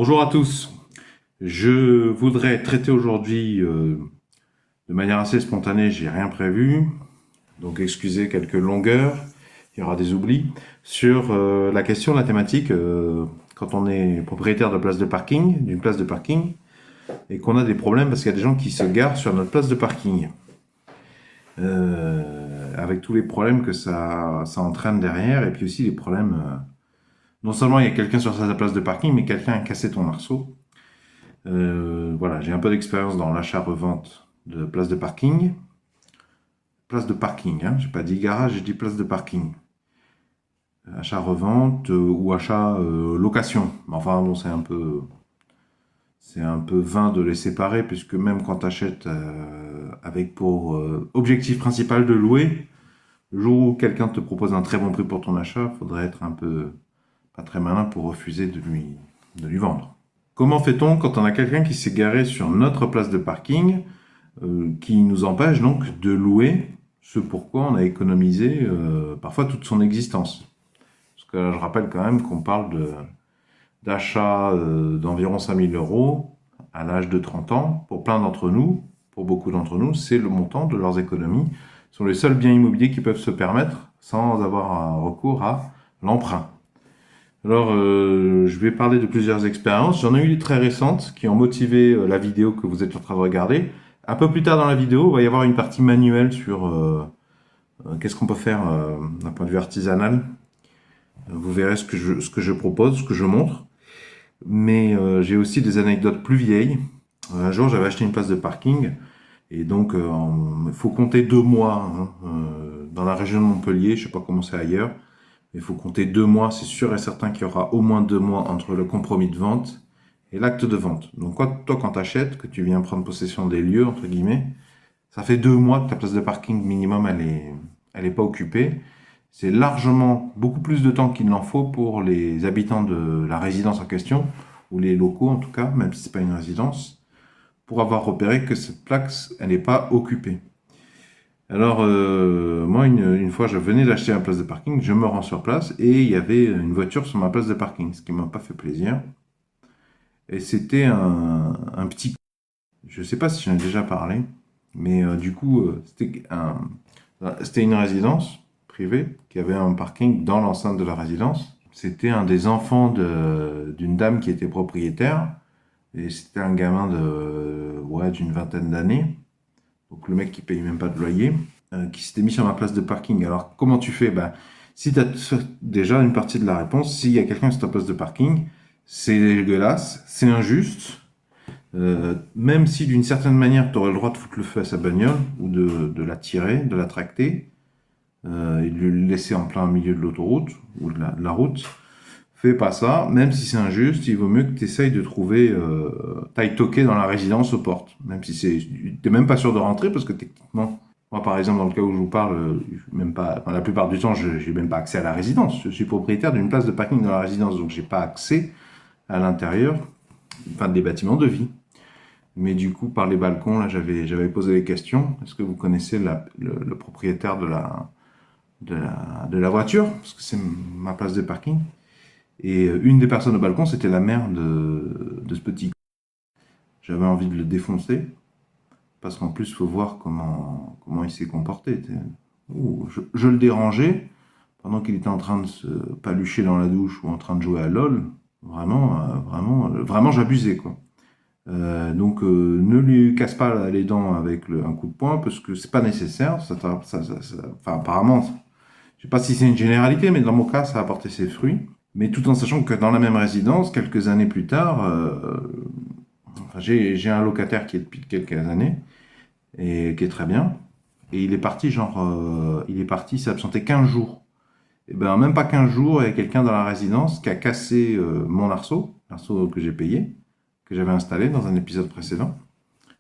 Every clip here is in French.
Bonjour à tous. Je voudrais traiter aujourd'hui de manière assez spontanée, j'ai rien prévu, donc excusez quelques longueurs, il y aura des oublis, sur la question, la thématique, quand on est propriétaire de place de parking, d'une place de parking, et qu'on a des problèmes parce qu'il y a des gens qui se garent sur notre place de parking, avec tous les problèmes que ça entraîne derrière, et puis aussi les problèmes, non seulement il y a quelqu'un sur sa place de parking, mais quelqu'un a cassé ton arceau. Voilà, j'ai un peu d'expérience dans l'achat-revente de places de parking. Place de parking, hein, j'ai pas dit garage, j'ai dit place de parking. Achat-revente ou achat-location. Enfin bon, c'est un peu vain de les séparer puisque même quand tu achètes avec pour objectif principal de louer, le jour où quelqu'un te propose un très bon prix pour ton achat, faudrait être un peu pas très malin pour refuser de lui vendre. Comment fait-on quand on a quelqu'un qui s'est garé sur notre place de parking, qui nous empêche donc de louer ce pourquoi on a économisé parfois toute son existence? Parce que là, je rappelle quand même qu'on parle d'achat d'environ 5000 euros à l'âge de 30 ans. Pour plein d'entre nous, pour beaucoup d'entre nous, c'est le montant de leurs économies. Ce sont les seuls biens immobiliers qu'ils peuvent se permettre sans avoir recours à l'emprunt. Alors, je vais parler de plusieurs expériences. J'en ai eu des très récentes qui ont motivé la vidéo que vous êtes en train de regarder. Un peu plus tard dans la vidéo, il va y avoir une partie manuelle sur qu'est-ce qu'on peut faire d'un point de vue artisanal. Vous verrez ce que je propose, ce que je montre. Mais j'ai aussi des anecdotes plus vieilles. Un jour, j'avais acheté une place de parking et donc il faut compter 2 mois dans la région de Montpellier. Je sais pas comment c'est ailleurs. Il faut compter 2 mois, c'est sûr et certain qu'il y aura au moins 2 mois entre le compromis de vente et l'acte de vente. Donc toi, quand tu achètes, que tu viens prendre possession des lieux, entre guillemets, ça fait 2 mois que ta place de parking minimum, elle est pas occupée. C'est largement beaucoup plus de temps qu'il n'en faut pour les habitants de la résidence en question, ou les locaux en tout cas, même si c'est pas une résidence, pour avoir repéré que cette place, elle n'est pas occupée. Alors, moi, une fois, je venais d'acheter une place de parking, je me rends sur place et il y avait une voiture sur ma place de parking, ce qui m'a pas fait plaisir. Et c'était un petit... Je sais pas si j'en ai déjà parlé, mais du coup, c'était une résidence privée qui avait un parking dans l'enceinte de la résidence. C'était un des enfants d'une dame qui était propriétaire et c'était un gamin ouais, d'une vingtaine d'années. Donc le mec qui paye même pas de loyer, qui s'était mis sur ma place de parking. Alors comment tu fais? Ben, si tu as déjà une partie de la réponse, s'il y a quelqu'un sur ta place de parking, c'est dégueulasse, c'est injuste. Même si d'une certaine manière tu aurais le droit de foutre le feu à sa bagnole ou de la tirer, de la tracter, et de le laisser en plein milieu de l'autoroute ou de la route, fais pas ça, même si c'est injuste, il vaut mieux que tu essayes de trouver, t'ailles toquer dans la résidence aux portes, même si t'es même pas sûr de rentrer parce que techniquement, moi par exemple dans le cas où je vous parle, même pas, enfin, la plupart du temps, j'ai même pas accès à la résidence. Je suis propriétaire d'une place de parking dans la résidence, donc j'ai pas accès à l'intérieur, enfin des bâtiments de vie. Mais du coup, par les balcons, là, j'avais posé les questions. Est-ce que vous connaissez le propriétaire de la voiture? Parce que c'est ma place de parking. Et une des personnes au balcon, c'était la mère de ce petit. J'avais envie de le défoncer, parce qu'en plus, il faut voir comment il s'est comporté. Ouh, je le dérangeais pendant qu'il était en train de se palucher dans la douche ou en train de jouer à LOL. Vraiment, j'abusais, quoi. Ne lui casse pas les dents avec un coup de poing, parce que c'est pas nécessaire. Enfin, apparemment, je sais pas si c'est une généralité, mais dans mon cas, ça a apporté ses fruits. Mais tout en sachant que dans la même résidence, quelques années plus tard, enfin, j'ai un locataire qui est depuis quelques années et qui est très bien. Et il est parti, il s'est absenté 15 jours. Et ben, même pas 15 jours, il y a quelqu'un dans la résidence qui a cassé mon l'arceau que j'ai payé, que j'avais installé dans un épisode précédent,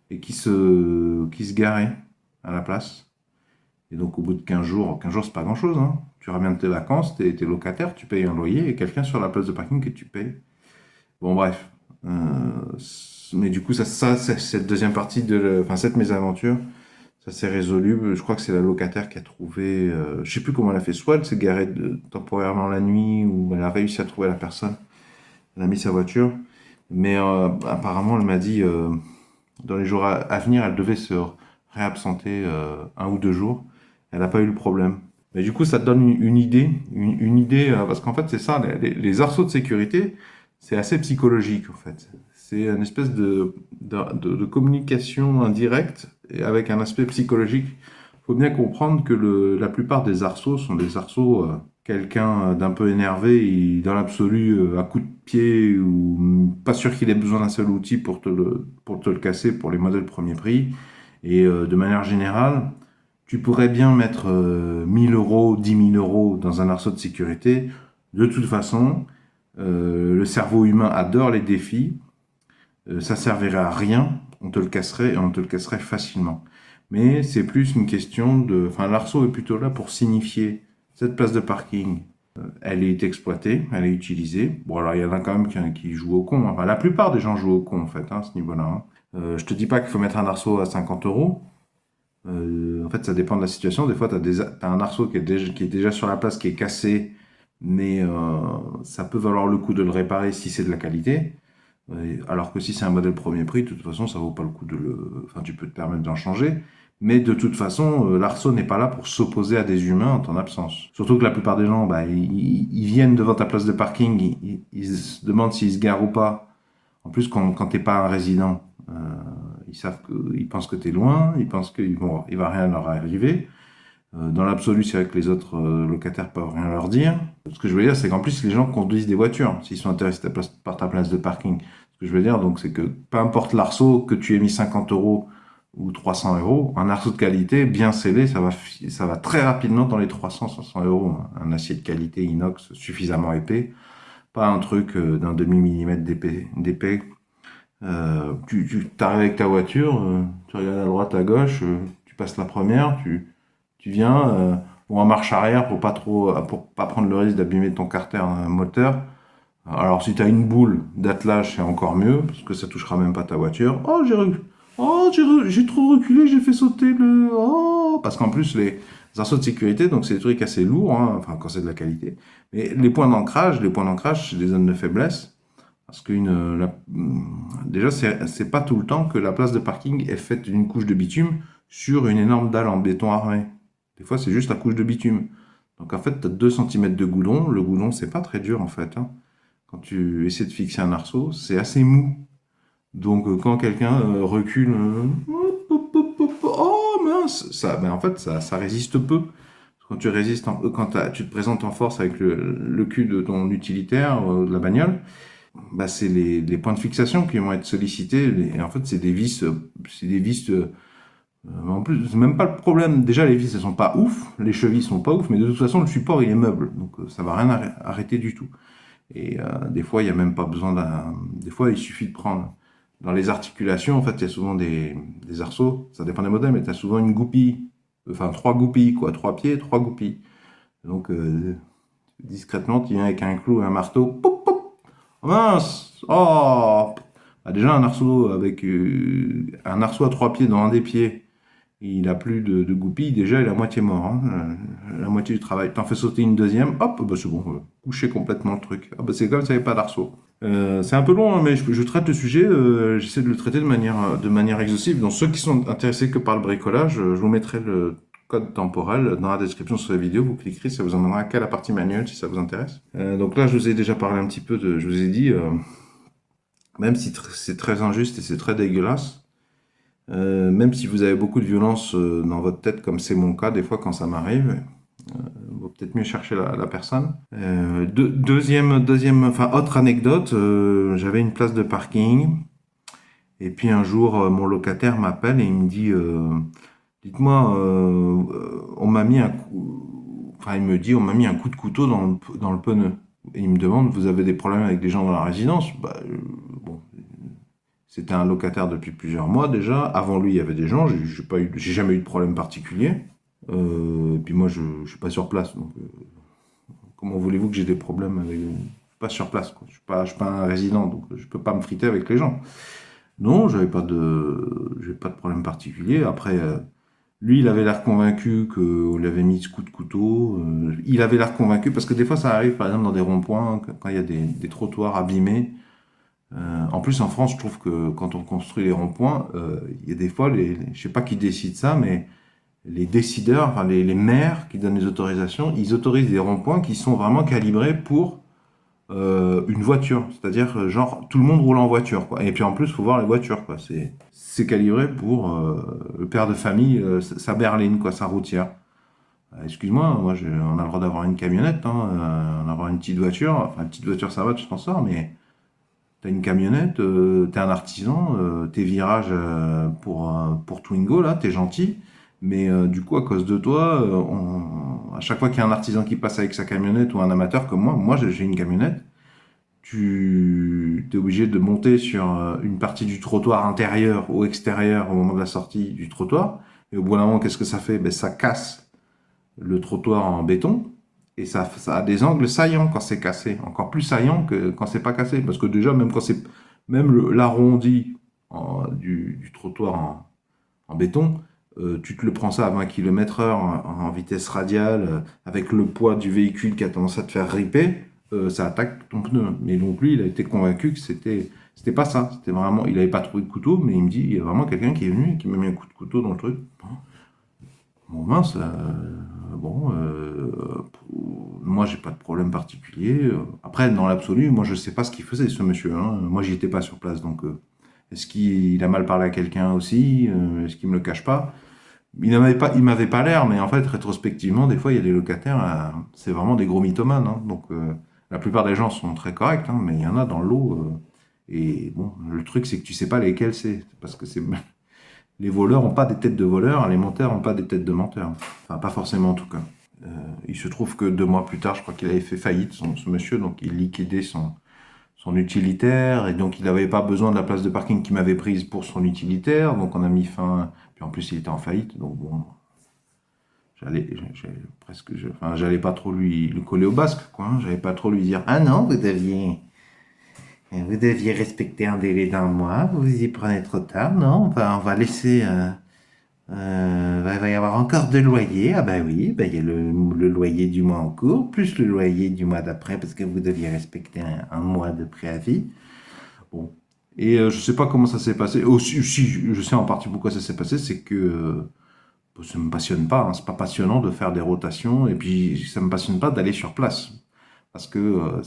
et qui se garait à la place. Et donc, au bout de 15 jours, c'est pas grand-chose, hein. Tu reviens de tes vacances, t'es locataire, tu payes un loyer, et quelqu'un sur la place de parking que tu payes. Bon, bref. Mais du coup, cette deuxième partie enfin, cette mésaventure, ça s'est résolu. Je crois que c'est la locataire qui a trouvé, je sais plus comment elle a fait, soit elle s'est garée temporairement la nuit, ou elle a réussi à trouver la personne. Elle a mis sa voiture. Mais apparemment, elle m'a dit, dans les jours à venir, elle devait se réabsenter 1 ou 2 jours. Elle n'a pas eu le problème. Mais du coup, ça te donne une idée, une idée, parce qu'en fait, c'est ça, les arceaux de sécurité, c'est assez psychologique, en fait. C'est une espèce de communication indirecte et avec un aspect psychologique. Il faut bien comprendre que la plupart des arceaux sont des arceaux, quelqu'un d'un peu énervé, dans l'absolu, à coup de pied, ou pas sûr qu'il ait besoin d'un seul outil pour te le casser pour les modèles premier prix. Et de manière générale, tu pourrais bien mettre 1000 euros, 10 000 euros dans un arceau de sécurité. De toute façon, le cerveau humain adore les défis. Ça servirait à rien. On te le casserait et on te le casserait facilement. Mais c'est plus une question de... Enfin, l'arceau est plutôt là pour signifier cette place de parking. Elle est exploitée, elle est utilisée. Bon, alors il y en a quand même qui jouent au con. Enfin, la plupart des gens jouent au con, en fait, à ce niveau-là. Je te dis pas qu'il faut mettre un arceau à 50 euros. En fait, ça dépend de la situation. Des fois, t'as un arceau qui est déjà sur la place, qui est cassé, mais ça peut valoir le coup de le réparer si c'est de la qualité. Alors que si c'est un modèle premier prix, de toute façon, ça vaut pas le coup de le... Enfin, tu peux te permettre d'en changer. Mais de toute façon, l'arceau n'est pas là pour s'opposer à des humains en ton absence. Surtout que la plupart des gens, bah, ils viennent devant ta place de parking, ils se demandent s'ils se garent ou pas. En plus, quand t'es pas un résident, ils pensent que t'es loin, ils pensent il va rien leur arriver. Dans l'absolu, c'est vrai que les autres locataires peuvent rien leur dire. Ce que je veux dire, c'est qu'en plus, les gens conduisent des voitures, s'ils sont intéressés par ta place de parking. Ce que je veux dire, donc, c'est que peu importe l'arceau, que tu aies mis 50 euros ou 300 euros, un arceau de qualité, bien scellé, ça va très rapidement dans les 300, 500 euros. Un acier de qualité inox suffisamment épais, pas un truc d'un demi-millimètre d'épais. Tu t'arrives avec ta voiture, tu regardes à droite, à gauche, tu passes la première, tu viens ou en marche arrière pour pas prendre le risque d'abîmer ton carter moteur. Alors si tu as une boule d'attelage, c'est encore mieux parce que ça touchera même pas ta voiture. J'ai trop reculé, j'ai fait sauter le parce qu'en plus les arceaux de sécurité, donc c'est des trucs assez lourds, hein, enfin quand c'est de la qualité. Mais les points d'ancrage, c'est des zones de faiblesse. Parce que déjà, c'est pas tout le temps que la place de parking est faite d'une couche de bitume sur une énorme dalle en béton armé. Des fois, c'est juste la couche de bitume. Donc, en fait, tu as 2 cm de goudron. Le goudron, c'est pas très dur, en fait, hein. Quand tu essaies de fixer un arceau, c'est assez mou. Donc, quand quelqu'un recule, oh mince, ben, en fait, ça résiste peu. Quand tu te présentes en force avec le cul de ton utilitaire, de la bagnole, bah, c'est les points de fixation qui vont être sollicités. Et en fait, c'est des vis. En plus, c'est même pas le problème. Déjà, les vis, elles sont pas ouf, les chevilles sont pas ouf, mais de toute façon, le support, il est meuble, donc ça va rien arrêter du tout. Et des fois, il y a même pas besoin d'un. Des fois, il suffit de prendre. Dans les articulations, en fait, il y a souvent des arceaux. Ça dépend des modèles, mais tu as souvent une goupille. Enfin, 3 goupilles, quoi. 3 pieds, 3 goupilles. Donc, discrètement, tu viens avec un clou et un marteau. Poup, poup. Oh mince! Oh! Bah, déjà, un arceau à 3 pieds dans un des pieds, il a plus de goupilles, déjà, il est à moitié mort, hein. La moitié du travail. T'en fais sauter une deuxième, hop, bah c'est bon, coucher complètement le truc. Ah, bah, c'est comme ça, il n'y avait pas d'arceau. C'est un peu long, hein, mais je traite le sujet, j'essaie de le traiter de manière exhaustive. Donc ceux qui sont intéressés que par le bricolage, je vous mettrai le code temporel dans la description sur la vidéo, vous cliquerez, ça vous emmènera qu'à la partie manuelle si ça vous intéresse. Donc là, je vous ai déjà parlé un petit peu je vous ai dit, même si c'est très injuste et c'est très dégueulasse, même si vous avez beaucoup de violence dans votre tête, comme c'est mon cas des fois quand ça m'arrive, vaut peut-être mieux chercher la personne. Enfin, autre anecdote, j'avais une place de parking, et puis un jour, mon locataire m'appelle et il me dit, dites-moi, on m'a mis un coup, enfin, il me dit, on m'a mis un coup de couteau dans le pneu. Et il me demande, vous avez des problèmes avec des gens dans la résidence? Bah, bon, c'était un locataire depuis plusieurs mois déjà. Avant lui, il y avait des gens. J'ai jamais eu de problème particulier. Et puis moi, je suis pas sur place. Donc, comment voulez-vous que j'ai des problèmes avec... Je suis pas sur place, quoi. Je suis pas un résident, donc je peux pas me friter avec les gens. Non, j'avais pas de problème particulier. Après, lui, il avait l'air convaincu qu'on lui avait mis ce coup de couteau. Il avait l'air convaincu parce que des fois, ça arrive, par exemple, dans des ronds-points, quand il y a des trottoirs abîmés. En plus, en France, je trouve que quand on construit les ronds-points, il y a des fois, je sais pas qui décide ça, mais les décideurs, enfin les maires qui donnent les autorisations, ils autorisent des ronds-points qui sont vraiment calibrés pour une voiture. C'est-à-dire, genre, tout le monde roule en voiture, quoi. Et puis en plus, faut voir les voitures, quoi. C'est calibré pour le père de famille, sa berline, quoi, sa routière. Excuse-moi, on a le droit d'avoir une camionnette, hein, on a le droit d'avoir une petite voiture. Enfin, une petite voiture, ça va, tu t'en sors, mais t'as une camionnette, t'es un artisan, tes virages pour Twingo, là, t'es gentil. Mais du coup, à cause de toi, à chaque fois qu'il y a un artisan qui passe avec sa camionnette ou un amateur comme moi j'ai une camionnette, tu es obligé de monter sur une partie du trottoir intérieur ou extérieur au moment de la sortie du trottoir. Et au bout d'un moment, qu'est-ce que ça fait? Ben, ça casse le trottoir en béton. Et ça a des angles saillants quand c'est cassé, encore plus saillants que quand c'est pas cassé. Parce que déjà, même quand c'est même l'arrondi du trottoir en béton, tu te le prends ça à 20 km/h en vitesse radiale, avec le poids du véhicule qui a tendance à te faire riper, ça attaque ton pneu. Mais donc lui, il a été convaincu que c'était pas ça. C'était vraiment, il avait pas trouvé de couteau, mais il me dit, il y a vraiment quelqu'un qui est venu et qui m'a mis un coup de couteau dans le truc. Bon mince, bon, moi j'ai pas de problème particulier. Après, dans l'absolu, moi je sais pas ce qu'il faisait ce monsieur, hein. Moi j'y étais pas sur place, donc est-ce qu'il a mal parlé à quelqu'un aussi? Est-ce qu'il me le cache pas? Il m'avait pas l'air, mais en fait rétrospectivement, des fois il y a des locataires, c'est vraiment des gros mythomanes, hein. Donc la plupart des gens sont très corrects, hein, mais il y en a dans l'eau. Et bon, le truc c'est que tu sais pas lesquels c'est, parce que c'est les voleurs ont pas des têtes de voleurs, les menteurs ont pas des têtes de menteurs. Enfin, pas forcément en tout cas. Il se trouve que 2 mois plus tard, je crois qu'il avait fait faillite, ce monsieur, donc il liquidait son utilitaire, et donc il n'avait pas besoin de la place de parking qu'il m'avait prise pour son utilitaire, donc on a mis fin, puis en plus il était en faillite, donc bon, enfin, j'allais pas trop le coller au basque, quoi, hein. J'allais pas trop lui dire, ah non, vous deviez respecter un délai d'1 mois, vous y prenez trop tard, non, enfin, on va laisser, va y avoir encore 2 loyers. Ah ben oui, ben il y a le loyer du mois en cours, plus le loyer du mois d'après, parce que vous deviez respecter un mois de préavis. Bon. Et je sais pas comment ça s'est passé. Aussi, si, je sais en partie pourquoi ça s'est passé, c'est que ça me passionne pas, hein. C'est pas passionnant de faire des rotations, et puis ça me passionne pas d'aller sur place. Parce que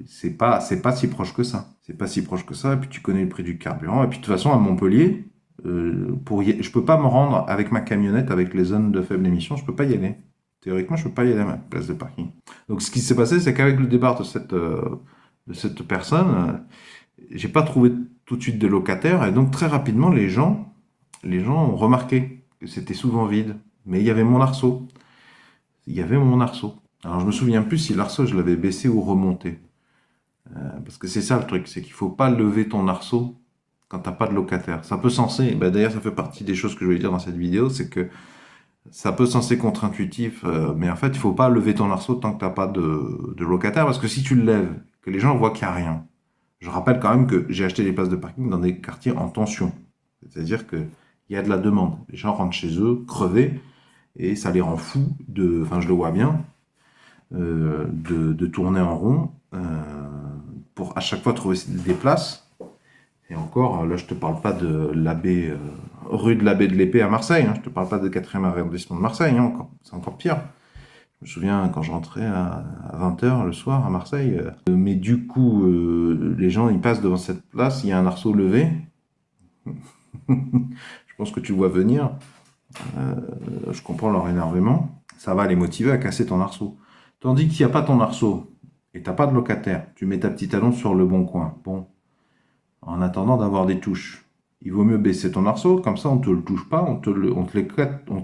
c'est pas si proche que ça. C'est pas si proche que ça, et puis tu connais le prix du carburant. Et puis de toute façon, à Montpellier, je peux pas me rendre avec ma camionnette, avec les zones de faible émission, je peux pas y aller. Théoriquement, je peux pas y aller à ma place de parking. Donc ce qui s'est passé, c'est qu'avec le départ de cette personne, j'ai pas trouvé tout de suite de locataire, et donc très rapidement, les gens ont remarqué que c'était souvent vide. Mais il y avait mon arceau. Il y avait mon arceau. Alors je me souviens plus si l'arceau, je l'avais baissé ou remonté. Parce que c'est ça le truc, c'est qu'il faut pas lever ton arceau quand t'as pas de locataire. Ça peut sensé, ben d'ailleurs ça fait partie des choses que je voulais dire dans cette vidéo, c'est que ça peut sensé contre-intuitif, mais en fait il faut pas lever ton arceau tant que t'as pas de locataire, parce que si tu le lèves, que les gens voient qu'il n'y a rien. Je rappelle quand même que j'ai acheté des places de parking dans des quartiers en tension. C'est-à-dire qu'il y a de la demande. Les gens rentrent chez eux, crevés, et ça les rend fous enfin je le vois bien, de tourner en rond pour à chaque fois trouver des places. Et encore, là, je te parle pas de l'abbé, rue de l'abbé de l'Épée à Marseille, hein. Je te parle pas de 4e arrondissement de Marseille, hein, c'est encore pire. Je me souviens quand je rentrais à 20 h le soir à Marseille. Mais du coup, les gens, ils passent devant cette place, il y a un arceau levé. Je pense que tu vois venir. Je comprends leur énervement. Ça va les motiver à casser ton arceau. Tandis qu'il n'y a pas ton arceau et t'as pas de locataire, tu mets ta petite annonce sur le bon coin. Bon, en attendant d'avoir des touches, il vaut mieux baisser ton arceau, comme ça on te le touche pas, on te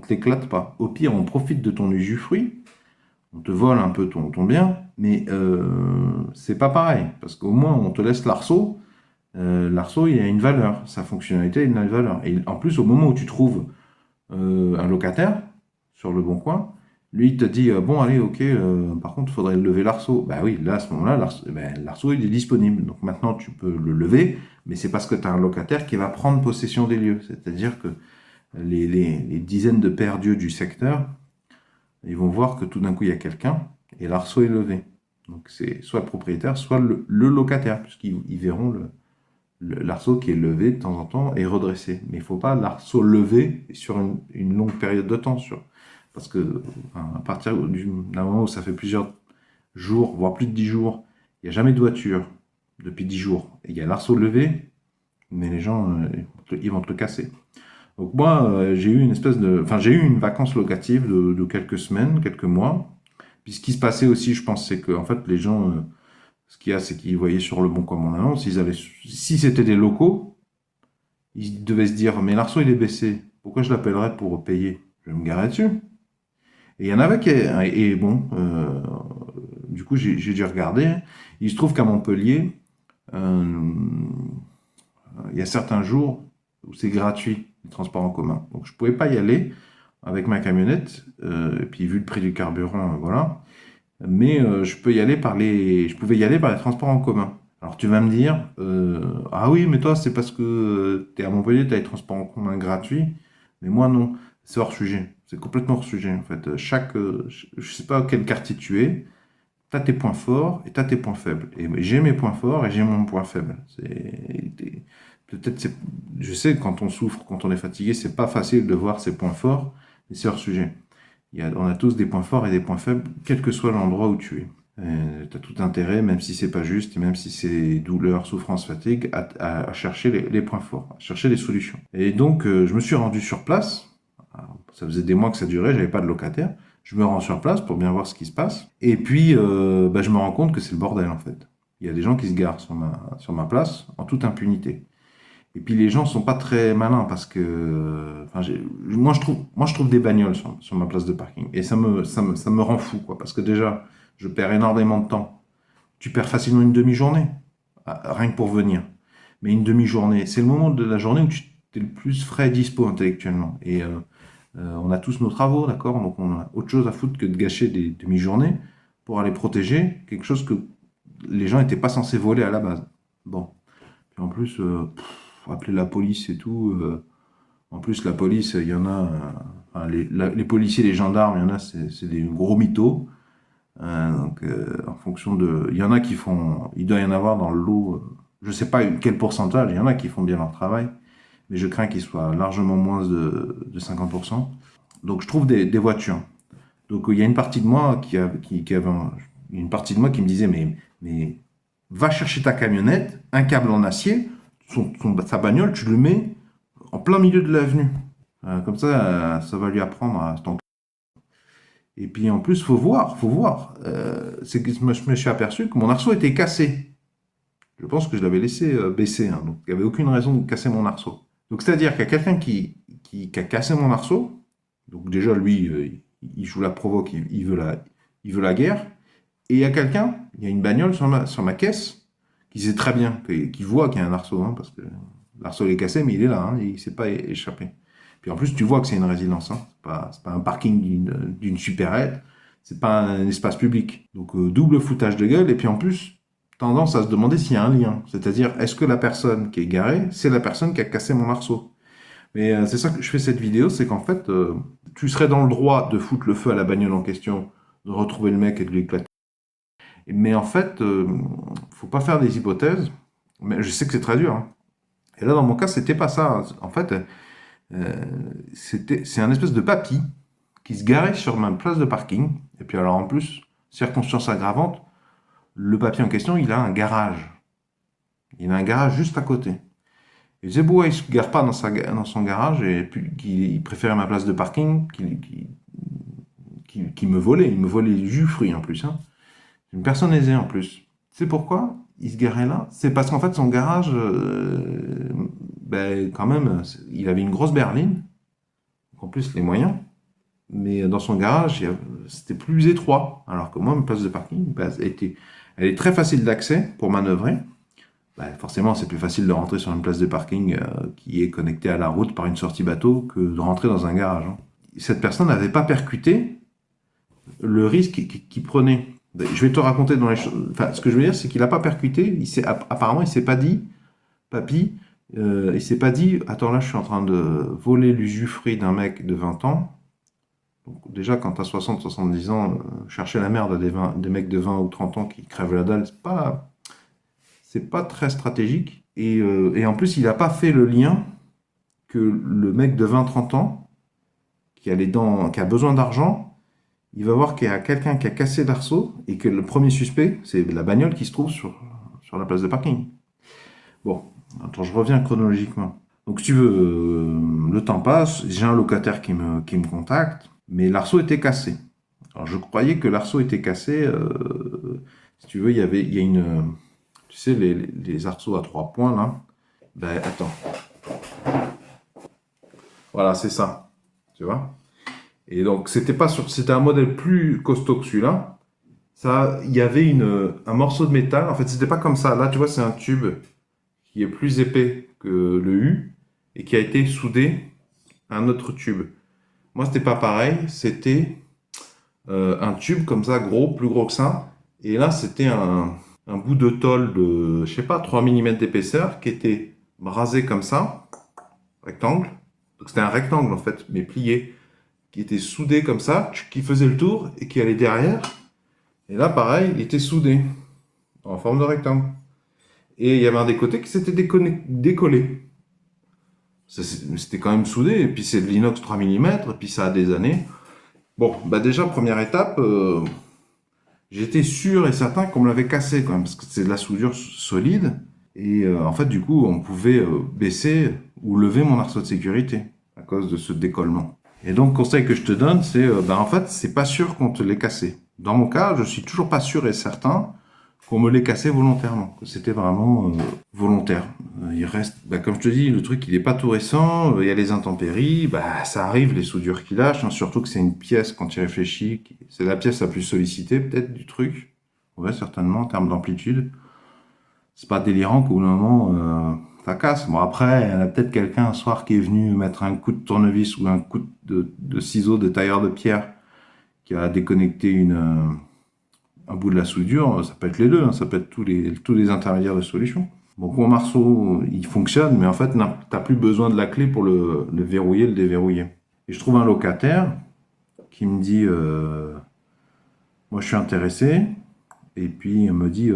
l'éclate pas. Au pire, on profite de ton usufruit, on te vole un peu ton bien, mais c'est pas pareil, parce qu'au moins on te laisse l'arceau. L'arceau, il a une valeur, sa fonctionnalité a une valeur. Et en plus, au moment où tu trouves un locataire sur le bon coin, lui il te dit bon allez ok, par contre il faudrait lever l'arceau. Bah oui, là à ce moment-là l'arceau il est disponible, donc maintenant tu peux le lever, mais c'est parce que tu as un locataire qui va prendre possession des lieux. C'est-à-dire que les dizaines de pères Dieu du secteur, ils vont voir que tout d'un coup il y a quelqu'un et l'arceau est levé. Donc c'est soit le propriétaire, soit le locataire, puisqu'ils verront l'arceau qui est levé de temps en temps et redressé. Mais il ne faut pas l'arceau levé sur une longue période de temps. Parce que à partir d'un moment où ça fait plusieurs jours, voire plus de 10 jours, il n'y a jamais de voiture depuis 10 jours, et il y a l'arceau levé, mais les gens, ils vont te le casser. Donc moi, j'ai eu j'ai eu une vacance locative de quelques semaines, quelques mois. Puis ce qui se passait aussi, je pense, c'est que en fait, les gens, ce qu'il y a, c'est qu'ils voyaient sur le bon comme on annonce, si c'était des locaux, ils devaient se dire, mais l'arceau il est baissé, pourquoi je l'appellerais pour payer? Je vais me garer dessus. Et il y en avait et bon, du coup, j'ai dû regarder. Il se trouve qu'à Montpellier, euh, il y a certains jours où c'est gratuit, le transport en commun. Donc je ne pouvais pas y aller avec ma camionnette, et puis vu le prix du carburant, voilà. Mais je pouvais y aller par les transports en commun. Alors tu vas me dire, ah oui, mais toi c'est parce que tu es à Montpellier, tu as les transports en commun gratuits, mais moi non, c'est hors sujet, c'est complètement hors sujet en fait. Je sais pas quel quartier tu es, tu as tes points forts et tu as tes points faibles. Et j'ai mes points forts et j'ai mon point faible. Peut-être, je sais que quand on souffre, quand on est fatigué, c'est pas facile de voir ses points forts, mais c'est hors sujet. On a tous des points forts et des points faibles, quel que soit l'endroit où tu es. Tu as tout intérêt, même si c'est pas juste, et même si c'est douleur, souffrance, fatigue, à chercher les points forts, à chercher les solutions. Et donc, je me suis rendu sur place. Alors, ça faisait des mois que ça durait, j'avais pas de locataire. Je me rends sur place pour bien voir ce qui se passe. Et puis, je me rends compte que c'est le bordel, en fait. Il y a des gens qui se garent sur ma place en toute impunité. Et puis les gens sont pas très malins parce que, moi je trouve des bagnoles sur ma place de parking et ça me rend fou quoi parce que déjà je perds énormément de temps. Tu perds facilement une demi-journée rien que pour venir. Mais une demi-journée, c'est le moment de la journée où tu es le plus frais et dispo intellectuellement. Et on a tous nos travaux, d'accord? Donc on a autre chose à foutre que de gâcher des demi-journées pour aller protéger quelque chose que les gens n'étaient pas censés voler à la base. Bon. Puis en plus, appeler la police et tout. En plus, la police, il y en a. Les policiers, les gendarmes, il y en a, c'est des gros mythos. Donc, en fonction de. Il y en a qui font. Il doit y en avoir dans le lot. Je ne sais pas quel pourcentage. Il y en a qui font bien leur travail. Mais je crains qu'il soit largement moins de 50%. Donc, je trouve des voitures. Donc, il y a une partie de moi une partie de moi qui me disait, mais va chercher ta camionnette, un câble en acier, sa bagnole, tu le mets en plein milieu de l'avenue. Comme ça, ça va lui apprendre à se tanker. Et puis en plus, faut voir. C'est que je me suis aperçu que mon arceau était cassé. Je pense que je l'avais laissé baisser, hein, donc il n'y avait aucune raison de casser mon arceau. Donc c'est-à-dire qu'il y a quelqu'un qui a cassé mon arceau. Donc déjà, lui, il joue la provoque, il veut la guerre. Et il y a quelqu'un, il y a une bagnole sur ma caisse, qui sait très bien, qui voit qu'il y a un arceau, hein, parce que l'arceau est cassé, mais il est là, hein, et il ne s'est pas échappé. Puis en plus, tu vois que c'est une résidence, hein, c'est pas un parking d'une supérette, c'est pas un espace public. Donc double foutage de gueule, et puis en plus, tendance à se demander s'il y a un lien. C'est-à-dire, est-ce que la personne qui est garée, c'est la personne qui a cassé mon arceau? Mais c'est ça que je fais cette vidéo, c'est qu'en fait, tu serais dans le droit de foutre le feu à la bagnole en question, de retrouver le mec et de lui éclater. Mais en fait, faut pas faire des hypothèses. Mais je sais que c'est très dur, hein. Et là, dans mon cas, c'était pas ça. En fait, c'est un espèce de papy qui se garait sur ma place de parking. Et puis alors en plus, circonstance aggravante, le papy en question, il a un garage. Il a un garage juste à côté. Et Zeboué, il se gare pas dans son garage et puis il préférait ma place de parking qui me volait. Il me volait du jus fruits en plus, hein. Une personne aisée en plus. C'est pourquoi il se garait là? C'est parce qu'en fait, son garage, quand même, il avait une grosse berline, en plus les moyens, mais dans son garage, c'était plus étroit. Alors que moi, ma place de parking, elle est très facile d'accès pour manœuvrer. Forcément, c'est plus facile de rentrer sur une place de parking qui est connectée à la route par une sortie bateau que de rentrer dans un garage, hein. Cette personne n'avait pas percuté le risque qu'il prenait. Je vais te raconter ce que je veux dire, c'est qu'il n'a pas percuté. Apparemment, il s'est pas dit, papy, il s'est pas dit, attends là, je suis en train de voler l'usufruit d'un mec de 20 ans. Donc déjà, quand tu as 60-70 ans, chercher la merde à des mecs de 20 ou 30 ans qui crèvent la dalle, c'est pas très stratégique. Et en plus, il n'a pas fait le lien que le mec de 20-30 ans, qui a les dents, qui a besoin d'argent, il va voir qu'il y a quelqu'un qui a cassé l'arceau et que le premier suspect, c'est la bagnole qui se trouve sur la place de parking. Bon, attends, je reviens chronologiquement. Donc, si tu veux, le temps passe, j'ai un locataire qui me contacte, mais l'arceau était cassé. Alors, je croyais que l'arceau était cassé. Si tu veux, il y a une. Tu sais, les arceaux à 3 points, là. Ben, attends. Voilà, c'est ça. Tu vois? Et donc, c'était un modèle plus costaud que celui-là. Ça, il y avait un morceau de métal. En fait, c'était pas comme ça. Là, tu vois, c'est un tube qui est plus épais que le U et qui a été soudé à un autre tube. Moi, c'était pas pareil. C'était un tube comme ça, gros, plus gros que ça. Et là, c'était un bout de tôle de, je sais pas, 3 mm d'épaisseur qui était rasé comme ça, rectangle. Donc, c'était un rectangle, en fait, mais plié, qui était soudé comme ça, qui faisait le tour et qui allait derrière. Et là, pareil, il était soudé en forme de rectangle. Et il y avait un des côtés qui s'était décollé. C'était quand même soudé, et puis c'est de l'inox 3 mm, et puis ça a des années. Bon, bah déjà, première étape, j'étais sûr et certain qu'on me l'avait cassé quand même, parce que c'est de la soudure solide. Et en fait, du coup, on pouvait baisser ou lever mon arceau de sécurité à cause de ce décollement. Et donc, conseil que je te donne, c'est, en fait, c'est pas sûr qu'on te l'ait cassé. Dans mon cas, je suis toujours pas sûr et certain qu'on me l'ait cassé volontairement, que c'était vraiment volontaire. Il reste, comme je te dis, le truc il est pas tout récent, il y a les intempéries, ça arrive les soudures qui lâchent, hein, surtout que c'est une pièce quand tu réfléchis, c'est la pièce la plus sollicitée peut-être du truc, ouais certainement en termes d'amplitude. C'est pas délirant qu'au bout d'un moment ça casse. Bon après, il y en a peut-être quelqu'un un soir qui est venu mettre un coup de tournevis ou un coup de ciseau de tailleur de pierre qui a déconnecté un bout de la soudure, ça peut être les deux, hein, ça peut être tous les intermédiaires de solution. Donc mon marceau, il fonctionne, mais en fait, t'as plus besoin de la clé pour le verrouiller, le déverrouiller. Et je trouve un locataire qui me dit, moi je suis intéressé, et puis il me dit,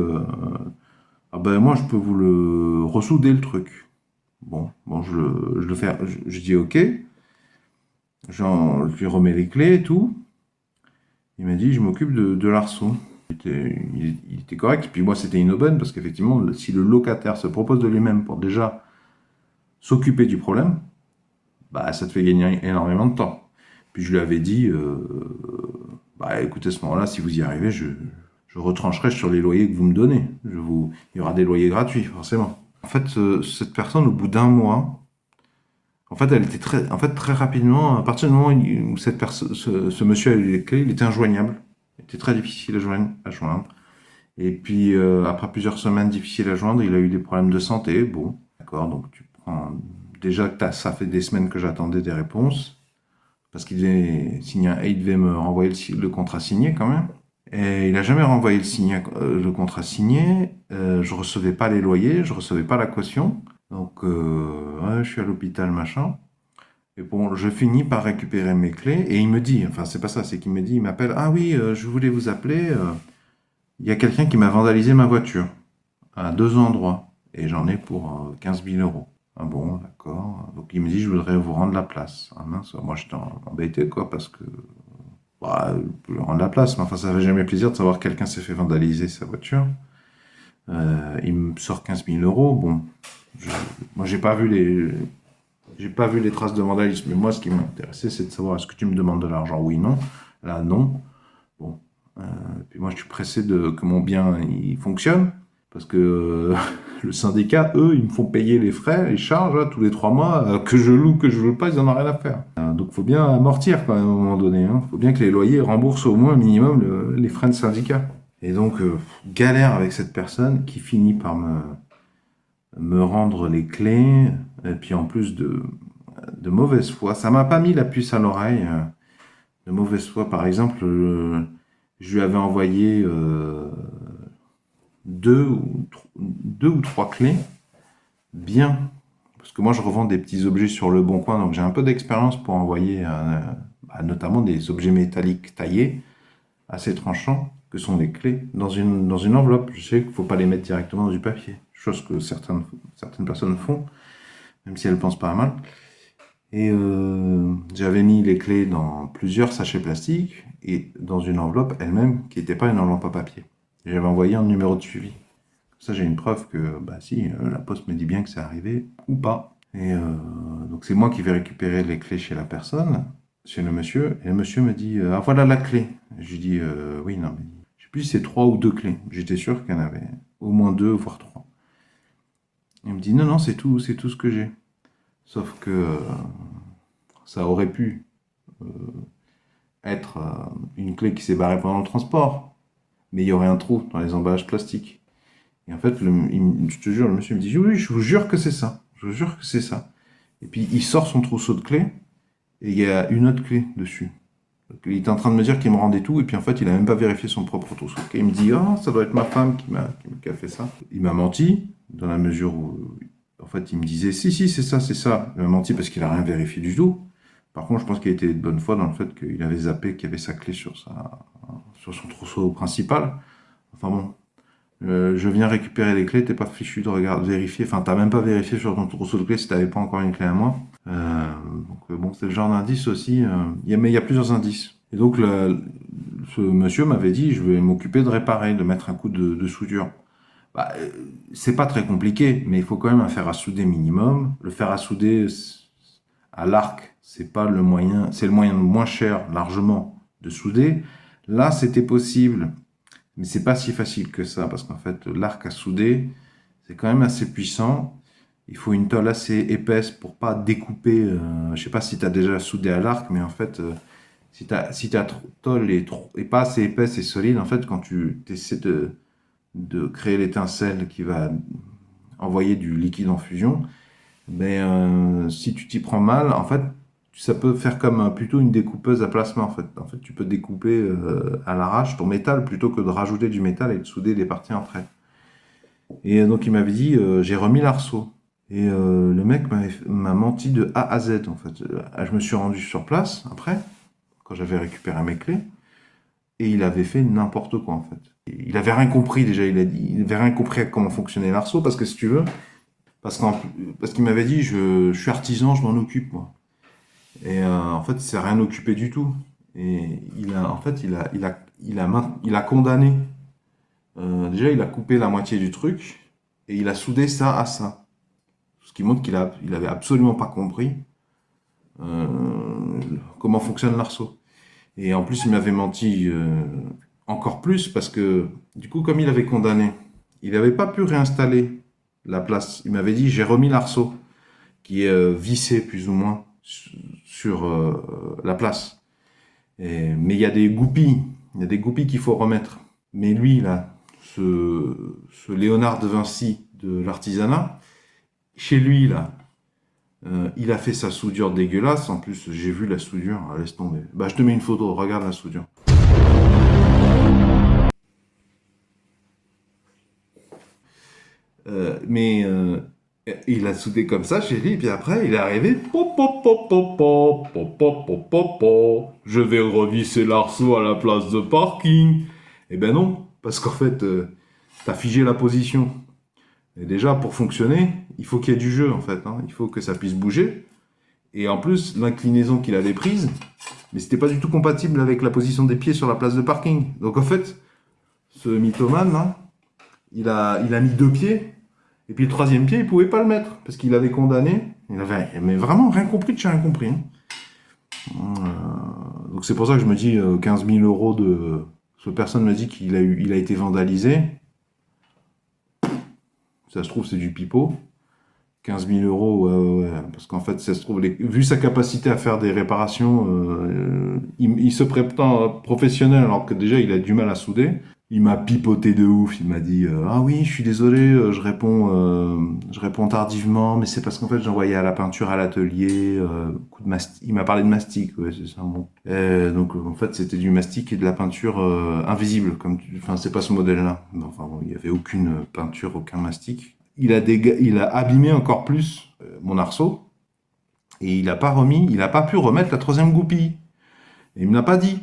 ah ben moi je peux vous le ressouder le truc. Bon, je le fais, je dis ok, je lui remets les clés et tout. Il m'a dit, je m'occupe de l'arceau. Il était correct. Puis moi, c'était une aubaine parce qu'effectivement, si le locataire se propose de lui-même pour déjà s'occuper du problème, ça te fait gagner énormément de temps. Puis je lui avais dit, écoutez, à ce moment-là, si vous y arrivez, je retrancherai sur les loyers que vous me donnez. Il y aura des loyers gratuits, forcément. En fait, cette personne, au bout d'un mois, en fait, elle était très rapidement, à partir du moment où ce monsieur a eu les clés, il était injoignable. Il était très difficile à joindre. Et puis, après plusieurs semaines difficiles à joindre, il a eu des problèmes de santé. Bon, d'accord, donc tu prends... Déjà que ça fait des semaines que j'attendais des réponses, parce qu'il devait me renvoyer le contrat signé quand même. Et il n'a jamais renvoyé le contrat signé. Je recevais pas les loyers, je recevais pas la caution. Donc, je suis à l'hôpital, machin. Et bon, je finis par récupérer mes clés et il me dit, enfin c'est pas ça, c'est qu'il me dit, il m'appelle, ah oui, je voulais vous appeler, il y a quelqu'un qui m'a vandalisé ma voiture à 2 endroits et j'en ai pour 15 000 euros. Ah bon, d'accord. Donc il me dit, je voudrais vous rendre la place. Ah mince, moi j'étais embêté quoi parce que je peux lui rendre la place, mais enfin ça fait jamais plaisir de savoir que quelqu'un s'est fait vandaliser sa voiture. Il me sort 15 000 euros. Bon, moi j'ai pas vu les traces de vandalisme, mais moi ce qui m'intéressait c'est de savoir est-ce que tu me demandes de l'argent, oui, non. Là non. Bon, puis moi je suis pressé que mon bien il fonctionne parce que le syndicat, eux, ils me font payer les frais, les charges là, tous les 3 mois, que je loue, que je loue pas, ils en ont rien à faire. Donc il faut bien amortir quand même à un moment donné. Il faut bien que les loyers remboursent au moins minimum les frais de syndicat. Et donc galère avec cette personne qui finit par me rendre les clés, et puis en plus de mauvaise foi. Ça m'a pas mis la puce à l'oreille. De mauvaise foi, par exemple, je lui avais envoyé 2 ou 3 clés bien. Parce que moi, je revends des petits objets sur le bon coin, donc j'ai un peu d'expérience pour envoyer notamment des objets métalliques taillés, assez tranchants, que sont les clés, dans une enveloppe. Je sais qu'il ne faut pas les mettre directement dans du papier, chose que certaines personnes font, même si elles ne pensent pas à mal. Et j'avais mis les clés dans plusieurs sachets plastiques et dans une enveloppe elle-même qui n'était pas une enveloppe à papier. Et j'avais envoyé un numéro de suivi. Comme ça, j'ai une preuve que si, la poste me dit bien que c'est arrivé ou pas. Et donc c'est moi qui vais récupérer les clés chez la personne, chez le monsieur, et le monsieur me dit ah voilà la clé. Je lui dis oui, non, mais je sais plus si c'est 3 ou 2 clés. J'étais sûr qu'il y en avait au moins 2, voire 3. Il me dit non, c'est tout ce que j'ai. Sauf que ça aurait pu être une clé qui s'est barrée pendant le transport, mais il y aurait un trou dans les emballages plastiques. Et en fait, je te jure, le monsieur me dit oui, je vous jure que c'est ça. Je vous jure que c'est ça. Et puis il sort son trousseau de clés et il y a une autre clé dessus. Donc, il était en train de me dire qu'il me rendait tout et puis en fait il n'a même pas vérifié son propre trousseau de clés. Il me dit ça doit être ma femme qui a fait ça. Il m'a menti dans la mesure où en fait il me disait si c'est ça. Il m'a menti parce qu'il n'a rien vérifié du tout. Par contre je pense qu'il était de bonne foi dans le fait qu'il avait zappé qu'il y avait sa clé sur son trousseau principal. Enfin bon. Je viens récupérer les clés, t'es pas fichu de vérifier, enfin t'as même pas vérifié sur ton trousseau de clés si t'avais pas encore une clé à moi. Donc bon, c'est le genre d'indice aussi, mais il y a plusieurs indices. Et donc ce monsieur m'avait dit, je vais m'occuper de réparer, de mettre un coup de soudure. C'est pas très compliqué, mais il faut quand même un fer à souder minimum. Le fer à souder à l'arc, c'est pas le moyen, c'est le moyen le moins cher largement de souder. Là, c'était possible. Mais c'est pas si facile que ça, parce qu'en fait, l'arc à souder, c'est quand même assez puissant. Il faut une tôle assez épaisse pour pas découper. Je sais pas si tu as déjà soudé à l'arc, mais en fait, si ta tôle est pas assez épaisse et solide, en fait, quand tu essaies de créer l'étincelle qui va envoyer du liquide en fusion, si tu t'y prends mal, en fait, ça peut faire comme plutôt une découpeuse à plasma, en fait. En fait, tu peux découper à l'arrache ton métal plutôt que de rajouter du métal et de souder les parties entre elles. Et donc, il m'avait dit, j'ai remis l'arceau. Et le mec m'a menti de A à Z, en fait. Je me suis rendu sur place, après, quand j'avais récupéré mes clés, et il avait fait n'importe quoi, en fait. Il avait rien compris, déjà, il avait rien compris à comment fonctionnait l'arceau, parce que si tu veux, parce qu'il m'avait dit, je suis artisan, je m'en occupe, moi. Et en fait, il s'est rien occupé du tout. Et il a condamné. Déjà, il a coupé la moitié du truc et il a soudé ça à ça. Ce qui montre qu'il avait absolument pas compris comment fonctionne l'arceau. Et en plus, il m'avait menti encore plus parce que du coup, comme il avait condamné, il n'avait pas pu réinstaller la place. Il m'avait dit, j'ai remis l'arceau qui est vissé plus ou moins sur la place. Mais il y a des goupilles qu'il faut remettre. Mais lui, là, ce Léonard de Vinci de l'artisanat, chez lui, là, il a fait sa soudure dégueulasse. En plus, j'ai vu la soudure. Laisse tomber. Je te mets une photo. Regarde la soudure. Il a soudé comme ça chez lui, et puis après, il est arrivé. Je vais revisser l'arceau à la place de parking. Eh ben non, parce qu'en fait, t'as figé la position. Et déjà, pour fonctionner, il faut qu'il y ait du jeu, en fait. Il faut que ça puisse bouger. Et en plus, l'inclinaison qu'il avait prise, mais c'était pas du tout compatible avec la position des pieds sur la place de parking. Donc en fait, ce mythomane, là, il a mis 2 pieds. Et puis le 3e pied, il pouvait pas le mettre, parce qu'il avait condamné. Il avait mais vraiment rien compris de chez rien compris. Donc c'est pour ça que je me dis 15 000 euros de... Cette personne me dit qu'il a été vandalisé. Ça se trouve, c'est du pipeau. 15 000 euros, ouais. Parce qu'en fait, ça se trouve, vu sa capacité à faire des réparations, il se prétend professionnel, alors que déjà, il a du mal à souder. Il m'a pipoté de ouf, il m'a dit ah oui, je suis désolé, je réponds tardivement, mais c'est parce qu'en fait j'envoyais à la peinture à l'atelier, coup de mastic. Il m'a parlé de mastic, ouais, c'est ça. Bon. Donc en fait c'était du mastic et de la peinture invisible, enfin c'est pas ce modèle-là. Enfin bon, il y avait aucune peinture, aucun mastic. Il a abîmé encore plus mon arceau et il a pas pu remettre la 3e goupille. Et il me l'a pas dit,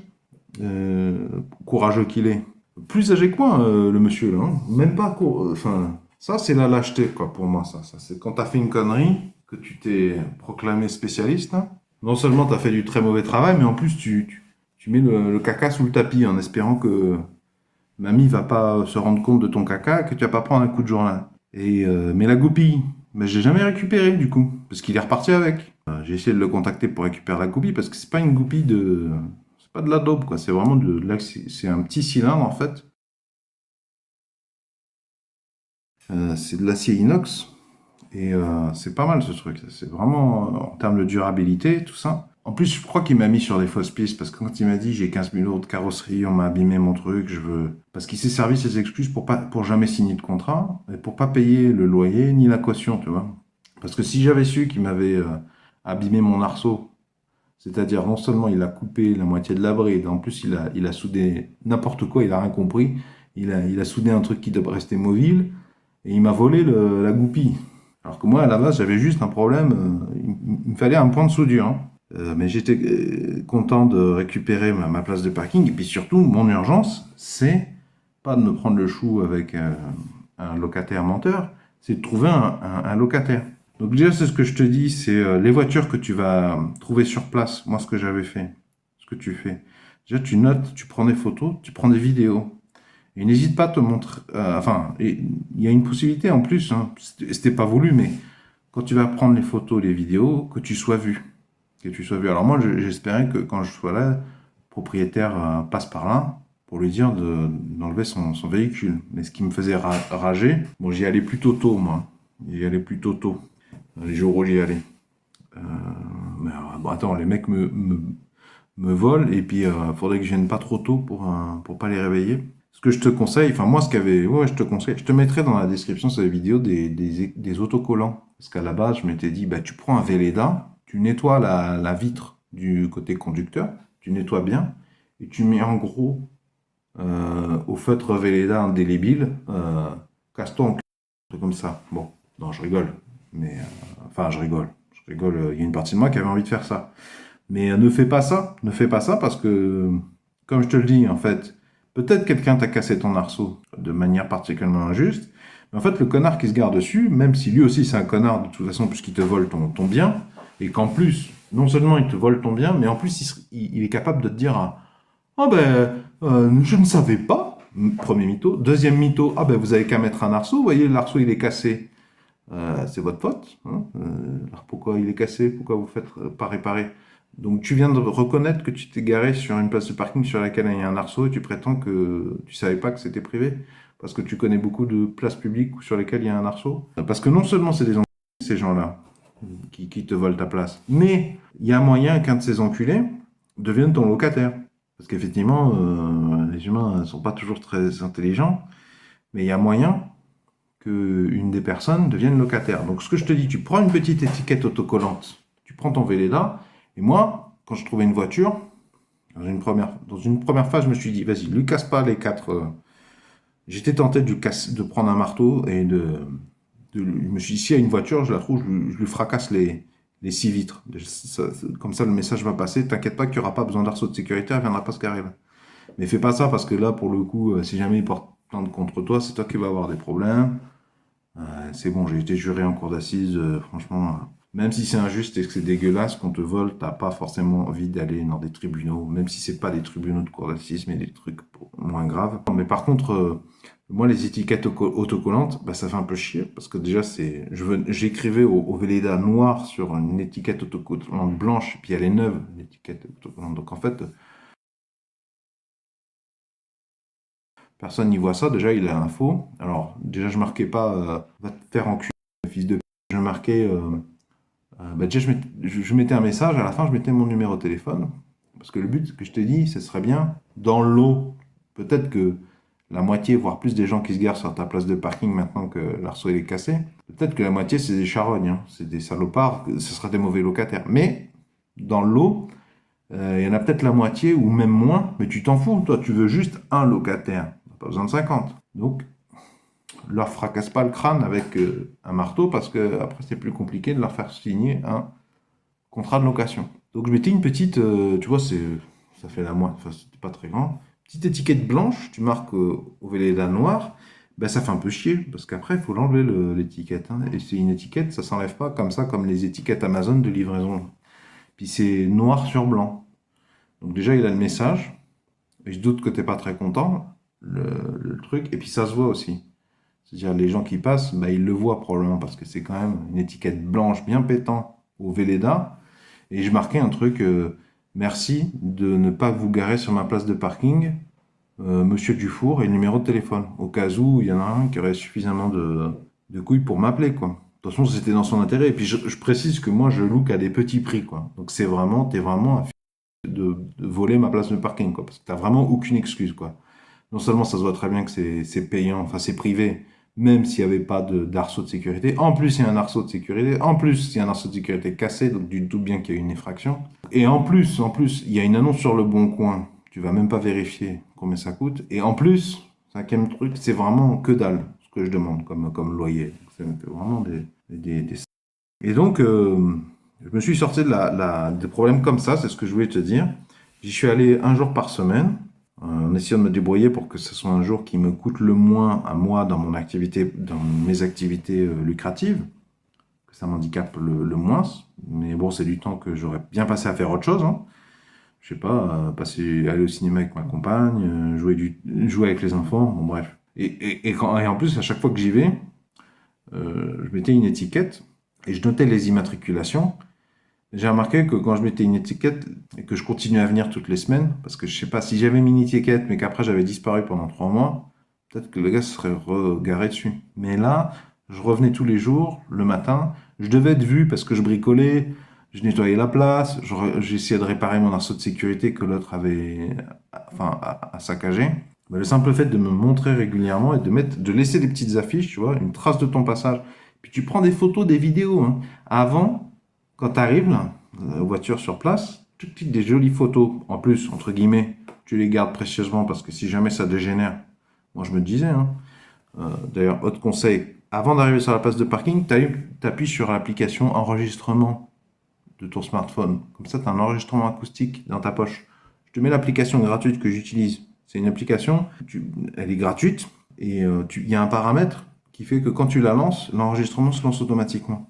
courageux qu'il est. Plus âgé que moi, le monsieur, là. Hein. Même pas... Enfin, ça, c'est la lâcheté, quoi, pour moi, ça. C'est quand t'as fait une connerie, que tu t'es proclamé spécialiste, hein. Non seulement t'as fait du très mauvais travail, mais en plus, tu mets le caca sous le tapis en espérant que mamie va pas se rendre compte de ton caca, que tu vas pas prendre un coup de journal. Et mais la goupille, ben, j'ai jamais récupéré du coup, parce qu'il est reparti avec. J'ai essayé de le contacter pour récupérer la goupille, parce que c'est pas une goupille de, c'est pas de la daube quoi, c'est vraiment c'est un petit cylindre en fait. C'est de l'acier inox et c'est pas mal ce truc. C'est vraiment en termes de durabilité tout ça. En plus, je crois qu'il m'a mis sur des fausses pistes parce que quand il m'a dit j'ai 15 000 euros de carrosserie, on m'a abîmé mon truc, je veux. Parce qu'il s'est servi ses excuses pour jamais signer de contrat et pour pas payer le loyer ni la caution, tu vois. Parce que si j'avais su qu'il m'avait abîmé mon arceau, c'est-à-dire non seulement il a coupé la moitié de la bride, en plus il a soudé n'importe quoi, il a rien compris, il a soudé un truc qui devrait rester mobile et il m'a volé la goupille. Alors que moi, à la base, j'avais juste un problème, il me fallait un point de soudure. Hein. Mais j'étais content de récupérer ma place de parking. Et puis surtout, mon urgence, c'est pas de me prendre le chou avec un locataire menteur, c'est de trouver un locataire. Donc déjà, c'est ce que je te dis, c'est les voitures que tu vas trouver sur place. Moi, ce que j'avais fait, ce que tu fais. Déjà, tu notes, tu prends des photos, tu prends des vidéos. Et n'hésite pas à te montrer. Enfin, il y a une possibilité en plus, hein, c'était pas voulu, mais quand tu vas prendre les photos, les vidéos, que tu sois vu. Que tu sois vu. Alors moi, j'espérais que quand je sois là, le propriétaire passe par là pour lui dire d'enlever son véhicule. Mais ce qui me faisait rager, bon, j'y allais plutôt tôt, moi. J'y allais plutôt tôt, les jours où j'y allais. Euh, mais bon, attends, les mecs me volent et puis faudrait que je vienne pas trop tôt pour pas les réveiller. Ce que je te conseille, enfin moi ce qu'avait, ouais, je te conseille, je te mettrai dans la description sur la vidéo des autocollants. Parce qu'à la base, je m'étais dit, bah tu prends un Velleda, tu nettoies la vitre du côté conducteur, tu nettoies bien, et tu mets en gros au feutre Velleda indélébile, casse-toi en cul, un truc comme ça. Bon, non, je rigole, mais enfin je rigole, il y a une partie de moi qui avait envie de faire ça. Mais ne fais pas ça parce que, comme je te le dis, en fait, peut-être quelqu'un t'a cassé ton arceau de manière particulièrement injuste, mais en fait, le connard qui se garde dessus, même si lui aussi c'est un connard de toute façon puisqu'il te vole ton bien, et qu'en plus, non seulement il te vole ton bien, mais en plus il est capable de te dire ah ben, je ne savais pas, premier mytho. Deuxième mytho, ah ben vous avez qu'à mettre un arceau, vous voyez, l'arceau il est cassé. C'est votre faute. Hein. Alors pourquoi il est cassé? Pourquoi vous faites pas réparer? Donc tu viens de reconnaître que tu t'es garé sur une place de parking sur laquelle il y a un arceau et tu prétends que tu savais pas que c'était privé parce que tu connais beaucoup de places publiques sur lesquelles il y a un arceau. Parce que non seulement c'est des enculés, ces gens-là qui te volent ta place, mais il y a moyen qu'un de ces enculés devienne ton locataire. Parce qu'effectivement, les humains ne sont pas toujours très intelligents, mais il y a moyen qu'une des personnes devienne locataire. Donc ce que je te dis, tu prends une petite étiquette autocollante, tu prends ton Velleda, et moi, quand je trouvais une voiture, dans une première phase, je me suis dit, vas-y, lui casse pas les quatre. J'étais tenté de prendre un marteau et je me suis dit, s'il y a une voiture, je la trouve, je lui fracasse les six vitres. Comme ça, le message va passer. T'inquiète pas qu'il n'y aura pas besoin d'arceau de sécurité, elle viendra pas se garer là. Mais fais pas ça parce que là, pour le coup, si jamais il porte plainte contre toi, c'est toi qui vas avoir des problèmes. C'est bon, j'ai été juré en cour d'assises, franchement, même si c'est injuste et que c'est dégueulasse qu'on te vole, t'as pas forcément envie d'aller dans des tribunaux, même si c'est pas des tribunaux de cour d'assises, mais des trucs moins graves. Mais par contre, moi, les étiquettes autocollantes, bah, ça fait un peu chier, parce que déjà, j'écrivais au Velleda noir sur une étiquette autocollante blanche, et puis elle est neuve, l'étiquette autocollante. Donc en fait, personne n'y voit ça, déjà il a l'info. Alors, déjà je marquais pas va te faire enculer, fils de p. Je marquais, bah, déjà je mettais un message, à la fin je mettais mon numéro de téléphone. Parce que le but que je t'ai dit, ce serait bien, dans l'eau, peut-être que la moitié, voire plus des gens qui se garent sur ta place de parking maintenant que l'arceau il est cassé, peut-être que la moitié c'est des charognes, hein, c'est des salopards, ce seraient des mauvais locataires. Mais dans l'eau, il y en a peut-être la moitié ou même moins, mais tu t'en fous, toi tu veux juste un locataire. Pas besoin de 50. Donc, leur fracasse pas le crâne avec un marteau parce que après c'est plus compliqué de leur faire signer un contrat de location. Donc je mettais une petite, tu vois, ça fait la moitié, enfin, c'était pas très grand. Petite étiquette blanche, tu marques au Velleda noir, ben ça fait un peu chier, parce qu'après, il faut l'enlever l'étiquette. Hein. Et c'est une étiquette, ça s'enlève pas comme ça, comme les étiquettes Amazon de livraison. Puis c'est noir sur blanc. Donc déjà, il a le message, et je doute que t'es pas très content, le truc, et puis ça se voit aussi. C'est-à-dire les gens qui passent, bah, ils le voient probablement, parce que c'est quand même une étiquette blanche bien pétant au Velleda. Et je marquais un truc, merci de ne pas vous garer sur ma place de parking, Monsieur Dufour, et le numéro de téléphone, au cas où il y en a un qui aurait suffisamment de couilles pour m'appeler, quoi. De toute façon, c'était dans son intérêt. Et puis je précise que moi, je loue qu'à des petits prix, quoi. Donc t'es vraiment de voler ma place de parking, quoi. Parce que t'as vraiment aucune excuse, quoi. Non seulement ça se voit très bien que c'est payant, enfin c'est privé, même s'il n'y avait pas d'arceau de sécurité. En plus, il y a un arceau de sécurité. En plus, il y a un arceau de sécurité cassé, donc tu te doutes bien qu'il y a eu une effraction. Et en plus, il y a une annonce sur le bon coin. Tu vas même pas vérifier combien ça coûte. Et en plus, cinquième truc, c'est vraiment que dalle ce que je demande comme loyer. C'est vraiment des... Et donc, je me suis sorti des problèmes comme ça, c'est ce que je voulais te dire. J'y suis allé un jour par semaine, en essayant de me débrouiller pour que ce soit un jour qui me coûte le moins à moi dans mes activités lucratives, que ça m'handicape le moins. Mais bon, c'est du temps que j'aurais bien passé à faire autre chose. Hein. Je sais pas, aller au cinéma avec ma compagne, jouer avec les enfants, bon, bref. Et en plus, à chaque fois que j'y vais, je mettais une étiquette et je notais les immatriculations. J'ai remarqué que quand je mettais une étiquette et que je continuais à venir toutes les semaines, parce que je sais pas, si j'avais mis une étiquette mais qu'après j'avais disparu pendant 3 mois, peut-être que le gars se serait regaré dessus. Mais là, je revenais tous les jours, le matin, je devais être vu parce que je bricolais, je nettoyais la place, j'essayais de réparer mon arceau de sécurité que l'autre avait, enfin, à saccager. Mais le simple fait de me montrer régulièrement et de laisser des petites affiches, tu vois, une trace de ton passage. Puis tu prends des photos, des vidéos. Hein. Avant, quand tu arrives, là, la voiture sur place, tu te des jolies photos. En plus, entre guillemets, tu les gardes précieusement parce que si jamais ça dégénère, moi je me disais, hein, d'ailleurs, autre conseil, avant d'arriver sur la place de parking, tu appuies sur l'application enregistrement de ton smartphone. Comme ça, tu as un enregistrement acoustique dans ta poche. Je te mets l'application gratuite que j'utilise. C'est une application, elle est gratuite et il y a un paramètre qui fait que quand tu la lances, l'enregistrement se lance automatiquement.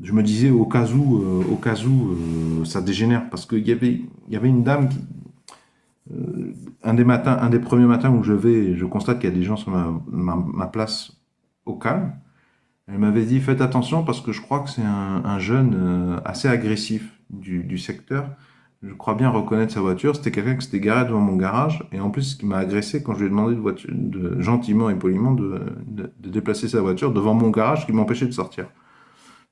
Je me disais au cas où ça dégénère parce qu'il y avait une dame un des premiers matins où je vais, je constate qu'il y a des gens sur ma place au calme. Elle m'avait dit faites attention parce que je crois que c'est un jeune assez agressif du secteur. Je crois bien reconnaître sa voiture. C'était quelqu'un qui s'était garé devant mon garage et en plus qui m'a agressé quand je lui ai demandé gentiment et poliment de déplacer sa voiture devant mon garage qui m'empêchait de sortir.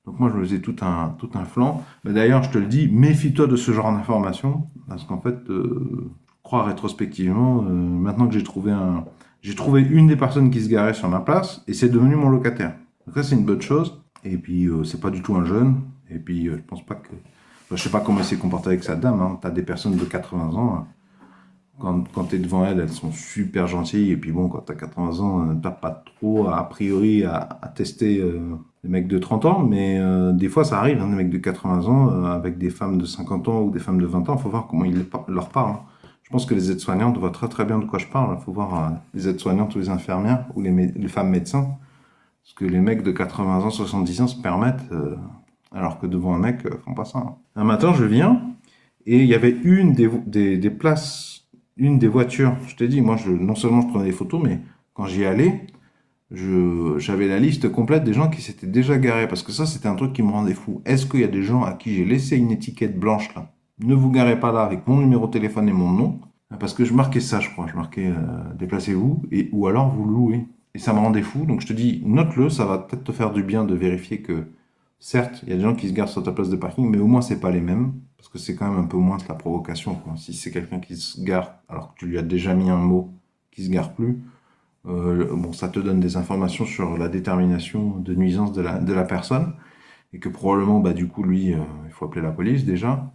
Donc moi, je me faisais tout un flanc. Mais d'ailleurs, je te le dis, méfie-toi de ce genre d'informations, parce qu'en fait, je crois rétrospectivement, maintenant que j'ai trouvé une des personnes qui se garait sur ma place, et c'est devenu mon locataire. Donc ça, c'est une bonne chose. Et puis, c'est pas du tout un jeune. Et puis, je pense pas que... Enfin, je sais pas comment il s'est comporté avec sa dame. Hein. T'as des personnes de 80 ans. Hein. Quand tu es devant elles, elles sont super gentilles. Et puis bon, quand tu as 80 ans, t'as pas trop, a priori, à tester des mecs de 30 ans. Mais des fois, ça arrive, hein, des mecs de 80 ans avec des femmes de 50 ans ou des femmes de 20 ans. Il faut voir comment ils leur parlent. Hein. Je pense que les aides-soignantes voient très très bien de quoi je parle. Il faut voir les aides-soignantes ou les infirmières ou les femmes médecins. Parce que les mecs de 80 ans, 70 ans se permettent, alors que devant un mec, font pas ça. Hein. Un matin, je viens et il y avait une des places, une des voitures. Je t'ai dit, moi, non seulement je prenais des photos, mais quand j'y allais, j'avais la liste complète des gens qui s'étaient déjà garés. Parce que ça, c'était un truc qui me rendait fou. Est-ce qu'il y a des gens à qui j'ai laissé une étiquette blanche là? Ne vous garez pas là avec mon numéro de téléphone et mon nom. Parce que je marquais ça, je crois. Je marquais déplacez-vous ou alors vous louez. Et ça me rendait fou. Donc je te dis, note-le, ça va peut-être te faire du bien de vérifier que, certes, il y a des gens qui se garent sur ta place de parking, mais au moins c'est pas les mêmes. Parce que c'est quand même un peu moins de la provocation. Quoi. Si c'est quelqu'un qui se gare alors que tu lui as déjà mis un mot qui se gare plus, bon, ça te donne des informations sur la détermination de nuisance de la personne. Et que probablement, bah, du coup, lui, il faut appeler la police déjà,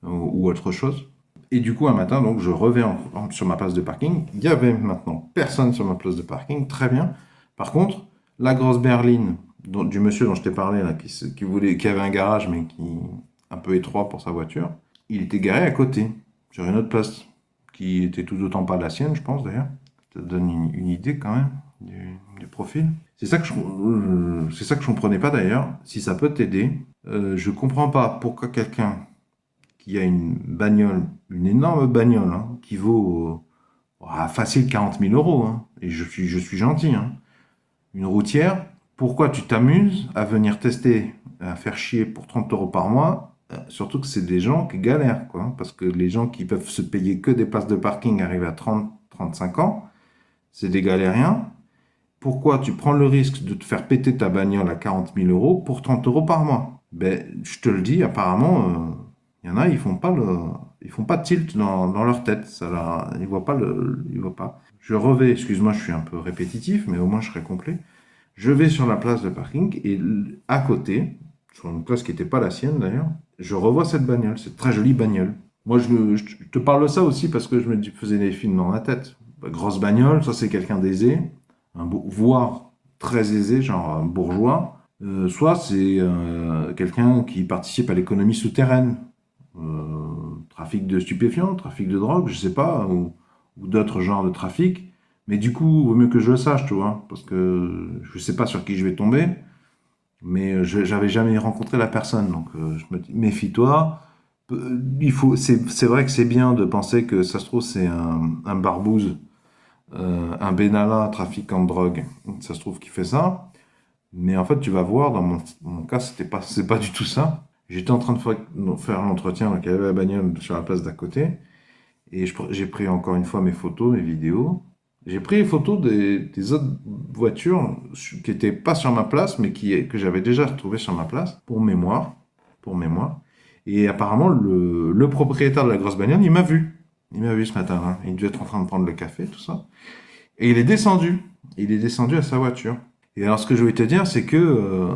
ou autre chose. Et du coup, un matin, donc, je reviens sur ma place de parking. Il y avait maintenant personne sur ma place de parking. Très bien. Par contre, la grosse berline du monsieur dont je t'ai parlé, là, qui avait un garage, mais qui un peu étroit pour sa voiture, il était garé à côté. sur une autre place qui était tout autant pas la sienne, je pense d'ailleurs. Ça te donne une idée quand même du profil. C'est ça que je comprenais pas d'ailleurs. Si ça peut t'aider, je comprends pas pourquoi quelqu'un qui a une bagnole, une énorme bagnole, hein, qui vaut facile 40 000 euros, hein, et je suis gentil, hein, une routière, pourquoi tu t'amuses à venir tester, à faire chier pour 30 euros par mois, surtout que c'est des gens qui galèrent, quoi, parce que les gens qui peuvent se payer que des places de parking arrivés à 30, 35 ans, c'est des galériens. Pourquoi tu prends le risque de te faire péter ta bagnole à 40 000 euros pour 30 euros par mois? Ben, je te le dis, apparemment, il y en a, ils font pas tilt dans leur tête. Ils voient pas ils voient pas. Je revais, excuse-moi, je suis un peu répétitif, mais au moins je serai complet. Je vais sur la place de parking et à côté, sur une place qui n'était pas la sienne d'ailleurs, je revois cette bagnole, cette très jolie bagnole. Moi, je te parle de ça aussi parce que je me faisais des films dans la tête. Grosse bagnole, ça c'est quelqu'un d'aisé, voire très aisé, genre un bourgeois. Soit c'est quelqu'un qui participe à l'économie souterraine, trafic de stupéfiants, trafic de drogue, je sais pas, ou d'autres genres de trafic. Mais du coup, il vaut mieux que je le sache, tu vois, parce que je sais pas sur qui je vais tomber, mais j'avais jamais rencontré la personne, donc je me dis, méfie-toi. C'est vrai que c'est bien de penser que ça se trouve c'est un barbouze, un Benalla, un trafiquant de drogue, ça se trouve qui fait ça. Mais en fait, tu vas voir, dans mon cas, c'est pas du tout ça. J'étais en train de faire l'entretien, donc il y avait la bagnole sur la place d'à côté. Et j'ai pris encore une fois mes photos, mes vidéos. J'ai pris les photos des autres voitures qui n'étaient pas sur ma place, mais que j'avais déjà retrouvées sur ma place, pour mémoire. Pour mémoire. Et apparemment, le propriétaire de la grosse bagnole, il m'a vu. Il m'a vu ce matin, hein. Il devait être en train de prendre le café, tout ça. Et il est descendu. Il est descendu à sa voiture. Et alors, ce que je voulais te dire, c'est que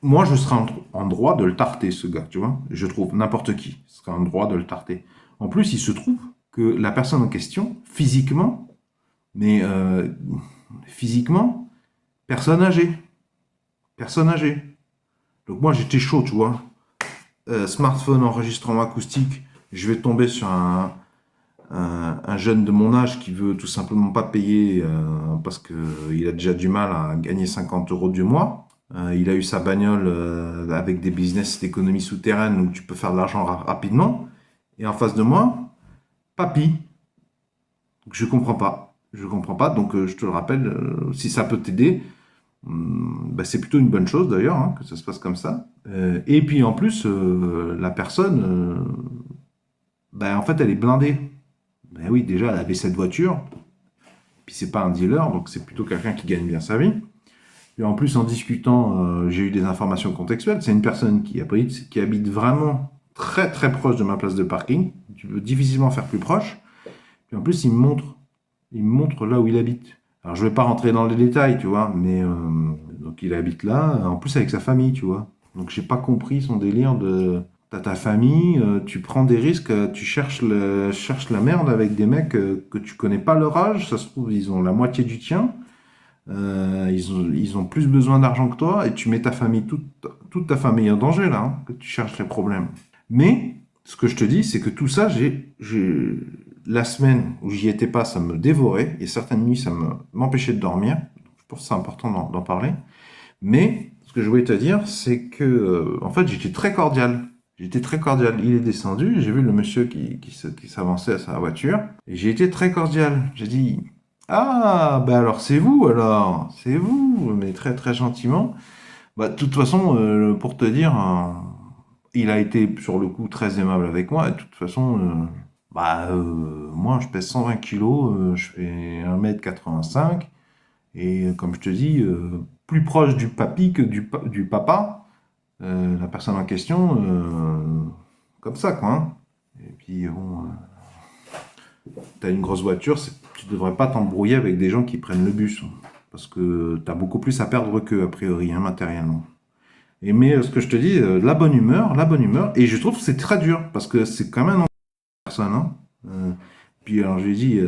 moi, je serais en droit de le tarter, ce gars, tu vois. Je trouve n'importe qui serait en droit de le tarter. En plus, il se trouve que la personne en question, physiquement, mais physiquement, personne âgée. Personne âgée. Donc moi, j'étais chaud, tu vois. Smartphone, enregistrement acoustique, je vais tomber sur un jeune de mon âge qui veut tout simplement pas payer parce qu'il a déjà du mal à gagner 50 euros du mois. Il a eu sa bagnole avec des business d'économie souterraine où tu peux faire de l'argent rapidement. Et en face de moi, papy. Je comprends pas. Je comprends pas. Donc je te le rappelle, si ça peut t'aider, bah, c'est plutôt une bonne chose d'ailleurs, hein, que ça se passe comme ça. Et puis en plus, la personne, bah, en fait, elle est blindée. Ben oui, déjà, elle avait cette voiture. Puis c'est pas un dealer, donc c'est plutôt quelqu'un qui gagne bien sa vie. Et en plus, en discutant, j'ai eu des informations contextuelles. C'est une personne qui habite vraiment très très proche de ma place de parking. Tu peux difficilement faire plus proche. Puis en plus, il me montre là où il habite. Alors, je vais pas rentrer dans les détails, tu vois, mais donc il habite là, en plus avec sa famille, tu vois. Donc, j'ai pas compris son délire de t'as ta famille, tu prends des risques, tu cherches la merde avec des mecs que tu connais pas leur âge, ça se trouve, ils ont la moitié du tien. Ils ont plus besoin d'argent que toi et tu mets ta famille, toute ta famille en danger là, hein, que tu cherches les problèmes. Mais ce que je te dis, c'est que tout ça, la semaine où j'y étais pas, ça me dévorait et certaines nuits, ça m'empêchait de dormir. Je pense que c'est important d'en parler. Mais ce que je voulais te dire, c'est que en fait, j'étais très cordial. J'étais très cordial. Il est descendu, j'ai vu le monsieur qui s'avançait à sa voiture et j'ai été très cordial. J'ai dit ah, bah alors c'est vous, c'est vous, mais très très gentiment. Bah, de toute façon, pour te dire, il a été sur le coup très aimable avec moi. Et de toute façon, moi je pèse 120 kilos, je fais 1m85. Et comme je te dis, plus proche du papy que du papa, la personne en question, comme ça quoi, hein. Et puis bon. T'as une grosse voiture, tu devrais pas t'embrouiller avec des gens qui prennent le bus. Parce que t'as beaucoup plus à perdre qu'eux, a priori, hein, matériellement. Mais ce que je te dis, la bonne humeur, et je trouve que c'est très dur, parce que c'est quand même une personne. Hein. Puis alors je lui ai dit,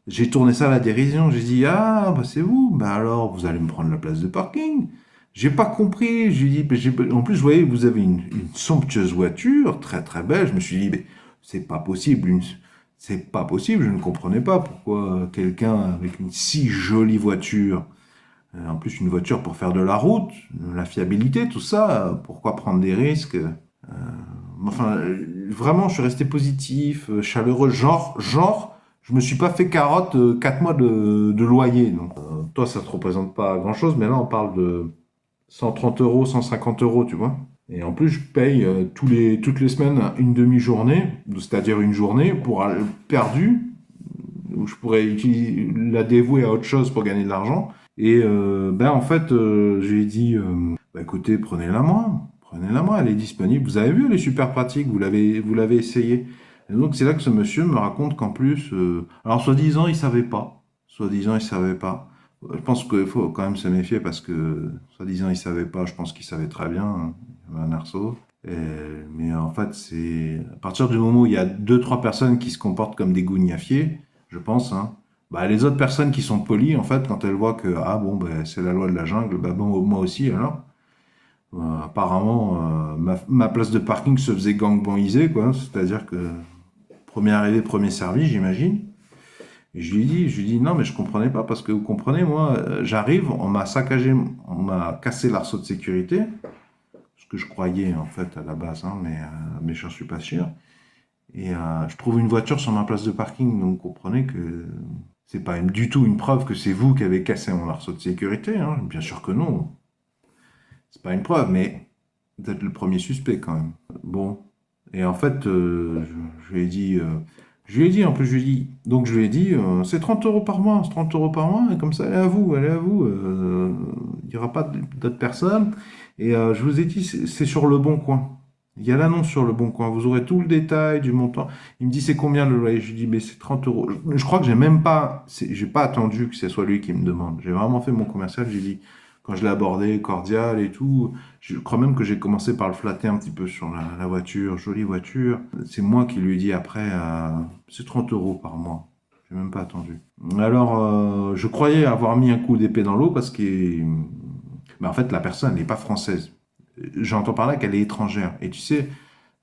j'ai tourné ça à la dérision, j'ai dit, ah, bah c'est vous, bah alors vous allez me prendre la place de parking. J'ai pas compris, je lui ai dit, en plus je voyais que vous avez une somptueuse voiture, très très belle, je me suis dit, mais c'est pas possible. C'est pas possible, je ne comprenais pas pourquoi quelqu'un avec une si jolie voiture, en plus une voiture pour faire de la route, la fiabilité, tout ça, pourquoi prendre des risques? Enfin, vraiment, je suis resté positif, chaleureux, je me suis pas fait carotte 4 mois de loyer. Donc, toi, ça te représente pas grand-chose, mais là, on parle de 130 euros, 150 euros, tu vois. Et en plus, je paye toutes les semaines une demi-journée, c'est-à-dire une journée perdue, où je pourrais la dévouer à autre chose pour gagner de l'argent. Et ben en fait, je lui ai dit, bah, écoutez, prenez-la moi, elle est disponible. Vous avez vu, elle est super pratique, vous l'avez essayé. Et donc c'est là que ce monsieur me raconte qu'en plus, alors soi-disant il savait pas, soi-disant il savait pas. Je pense qu'il faut quand même se méfier parce que soi-disant il savait pas, je pense qu'il savait très bien, hein, il avait un arceau. Mais en fait, c'est à partir du moment où il y a deux, trois personnes qui se comportent comme des gougnafiers, je pense, hein, bah, les autres personnes qui sont polies, en fait, quand elles voient que ah bon, bah, c'est la loi de la jungle, bah bon, moi aussi alors. Apparemment, ma place de parking se faisait gangbaniser, quoi. C'est-à-dire que premier arrivé, premier servi, j'imagine. Et je lui dis non, mais je comprenais pas parce que vous comprenez, moi, j'arrive, on m'a saccagé, on m'a cassé l'arceau de sécurité, ce que je croyais en fait à la base, hein, mais j'en suis pas sûr. Et je trouve une voiture sur ma place de parking, donc vous comprenez que c'est pas du tout une preuve que c'est vous qui avez cassé mon arceau de sécurité, hein. Bien sûr que non. C'est pas une preuve, mais vous êtes le premier suspect quand même. Bon. Et en fait, je lui ai dit, en plus, je lui ai dit, donc je lui ai dit, c'est 30 euros par mois, c'est 30 euros par mois, et comme ça, elle est à vous, il n'y aura pas d'autres personnes. Et je vous ai dit, c'est sur le bon coin. Il y a l'annonce sur le bon coin, vous aurez tout le détail du montant. Il me dit, c'est combien le loyer? Je lui dis, mais c'est 30 euros. Je crois que j'ai même pas, j'ai pas attendu que ce soit lui qui me demande. J'ai vraiment fait mon commercial, j'ai dit, quand je l'ai abordé, cordial et tout, je crois même que j'ai commencé par le flatter un petit peu sur la voiture, jolie voiture. C'est moi qui lui ai dit après, c'est 30 euros par mois. J'ai même pas attendu. Alors, je croyais avoir mis un coup d'épée dans l'eau parce que, mais en fait, la personne n'est pas française. J'entends par là qu'elle est étrangère. Et tu sais,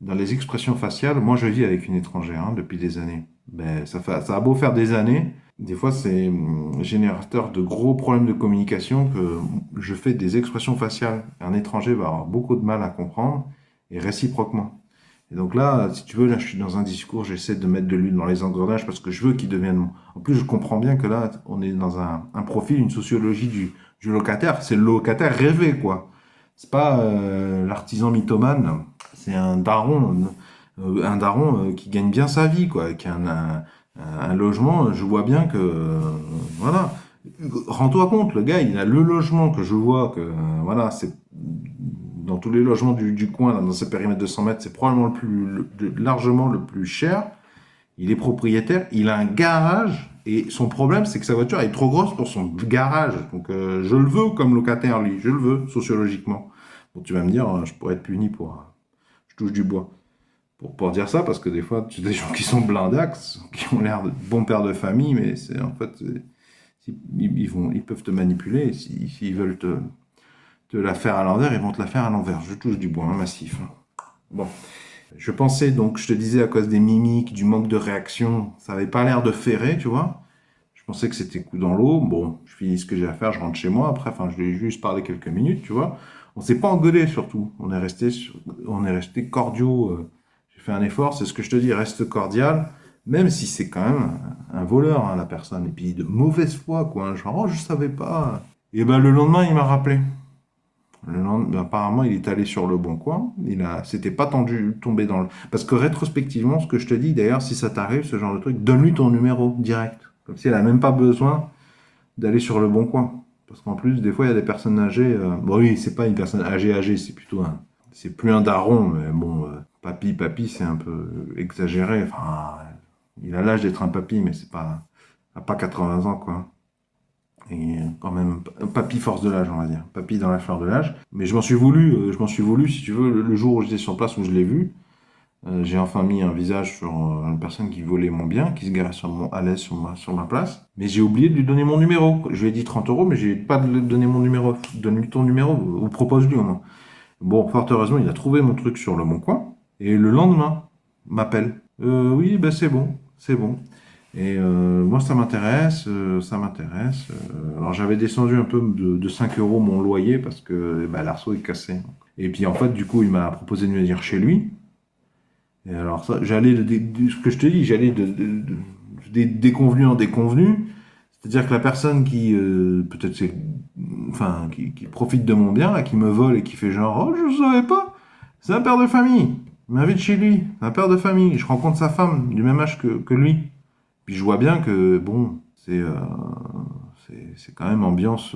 dans les expressions faciales, moi je vis avec une étrangère hein, depuis des années. Ben, ça a beau faire des années, des fois c'est générateur de gros problèmes de communication que je fais des expressions faciales. Un étranger va avoir beaucoup de mal à comprendre et réciproquement. Et donc là, si tu veux, là je suis dans un discours, j'essaie de mettre de l'huile dans les engrenages parce que je veux qu'il devienne... En plus, je comprends bien que là, on est dans un profil, une sociologie du locataire. C'est le locataire rêvé, quoi. C'est pas l'artisan mythomane, c'est un daron qui gagne bien sa vie, quoi, qui a un logement. Je vois bien que, voilà, rends-toi compte, le gars, il a le logement que je vois que, voilà, c'est dans tous les logements du coin, là, dans ce périmètre de 100 mètres, c'est probablement largement le plus cher. Il est propriétaire, il a un garage. Et son problème, c'est que sa voiture est trop grosse pour son garage. Donc, je le veux comme locataire, lui. Je le veux, sociologiquement. Bon, tu vas me dire, je pourrais être puni pour... je touche du bois. Pour dire ça, parce que des fois, tu as des gens qui sont blindax, qui ont l'air de bons pères de famille, mais c'est en fait... ils peuvent te manipuler. S'ils veulent te la faire à l'envers, ils vont te la faire à l'envers. Je touche du bois, hein, massif. Bon. Je pensais donc, je te disais, à cause des mimiques, du manque de réaction, ça avait pas l'air de ferrer, tu vois. Je pensais que c'était coup dans l'eau. Bon, je finis ce que j'ai à faire, je rentre chez moi. Après, enfin, je lui ai juste parlé quelques minutes, tu vois. On s'est pas engueulé surtout. On est resté cordiaux. J'ai fait un effort, c'est ce que je te dis, reste cordial, même si c'est quand même un voleur, hein, la personne. Et puis de mauvaise foi, quoi. Hein, genre, oh, je savais pas. Et ben le lendemain, il m'a rappelé. Apparemment, il est allé sur le bon coin. C'était pas tombé dans le. Parce que rétrospectivement, ce que je te dis, d'ailleurs, si ça t'arrive, ce genre de truc, donne-lui ton numéro direct. Comme si elle a même pas besoin d'aller sur le bon coin. Parce qu'en plus, des fois, il y a des personnes âgées. Bon, oui, c'est pas une personne âgée, c'est plutôt c'est plus un daron, mais bon, papy, c'est un peu exagéré. Enfin, il a l'âge d'être un papy, mais c'est pas, il a pas 80 ans, quoi. Et quand même, papy force de l'âge, on va dire. Papy dans la fleur de l'âge. Mais je m'en suis voulu, si tu veux, le jour où j'étais sur place, où je l'ai vu, j'ai enfin mis un visage sur une personne qui volait mon bien, qui se garait à l'aise sur ma place. Mais j'ai oublié de lui donner mon numéro. Je lui ai dit 30 euros, mais j'ai pas donné mon numéro. Donne-lui ton numéro, ou propose-lui au moins. Bon, fort heureusement, il a trouvé mon truc sur le bon coin. Et le lendemain, m'appelle. Oui, ben c'est bon, c'est bon. Et moi, ça m'intéresse, ça m'intéresse. Alors, j'avais descendu un peu de 5 euros mon loyer parce que bah, l'arceau est cassé. Et puis, en fait, du coup, il m'a proposé de venir chez lui. Et alors, ça, j'allais, ce que je te dis, j'allais de déconvenu en déconvenu. C'est-à-dire que la personne qui, peut-être c'est, enfin, qui profite de mon bien, là, qui me vole et qui fait genre, oh, je ne savais pas, c'est un père de famille. Il m'invite chez lui, c'est un père de famille. Je rencontre sa femme du même âge que lui. Puis je vois bien que, bon, c'est quand même ambiance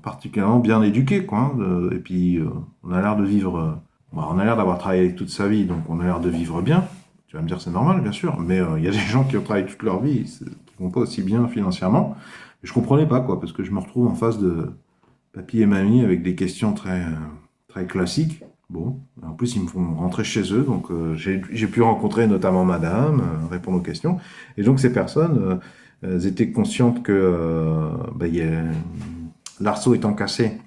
particulièrement bien éduquée, quoi. Hein, et puis, on a l'air de vivre, bon, on a l'air d'avoir travaillé avec toute sa vie, donc on a l'air de vivre bien. Tu vas me dire, c'est normal, bien sûr, mais il y a des gens qui ont travaillé toute leur vie, qui vont pas aussi bien financièrement. Et je comprenais pas, quoi, parce que je me retrouve en face de papy et mamie avec des questions très classiques. Bon, en plus, ils me font rentrer chez eux, donc j'ai pu rencontrer notamment madame, répondre aux questions. Et donc, ces personnes, elles étaient conscientes que bah, l'arceau étant cassé,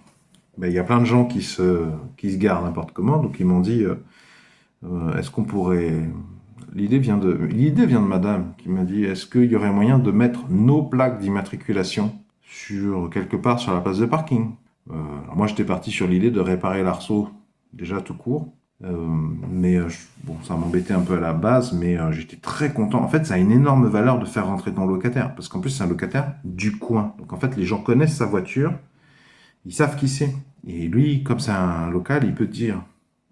bah, il y a plein de gens qui se garent n'importe comment, donc ils m'ont dit, est-ce qu'on pourrait... L'idée vient de madame qui m'a dit, est-ce qu'il y aurait moyen de mettre nos plaques d'immatriculation sur quelque part sur la place de parking? Alors moi, j'étais parti sur l'idée de réparer l'arceau déjà tout court. Mais bon, ça m'embêtait un peu à la base, mais j'étais très content. En fait, ça a une énorme valeur de faire rentrer ton locataire, parce qu'en plus, c'est un locataire du coin. Donc en fait, les gens connaissent sa voiture, ils savent qui c'est. Et lui, comme c'est un local, il peut dire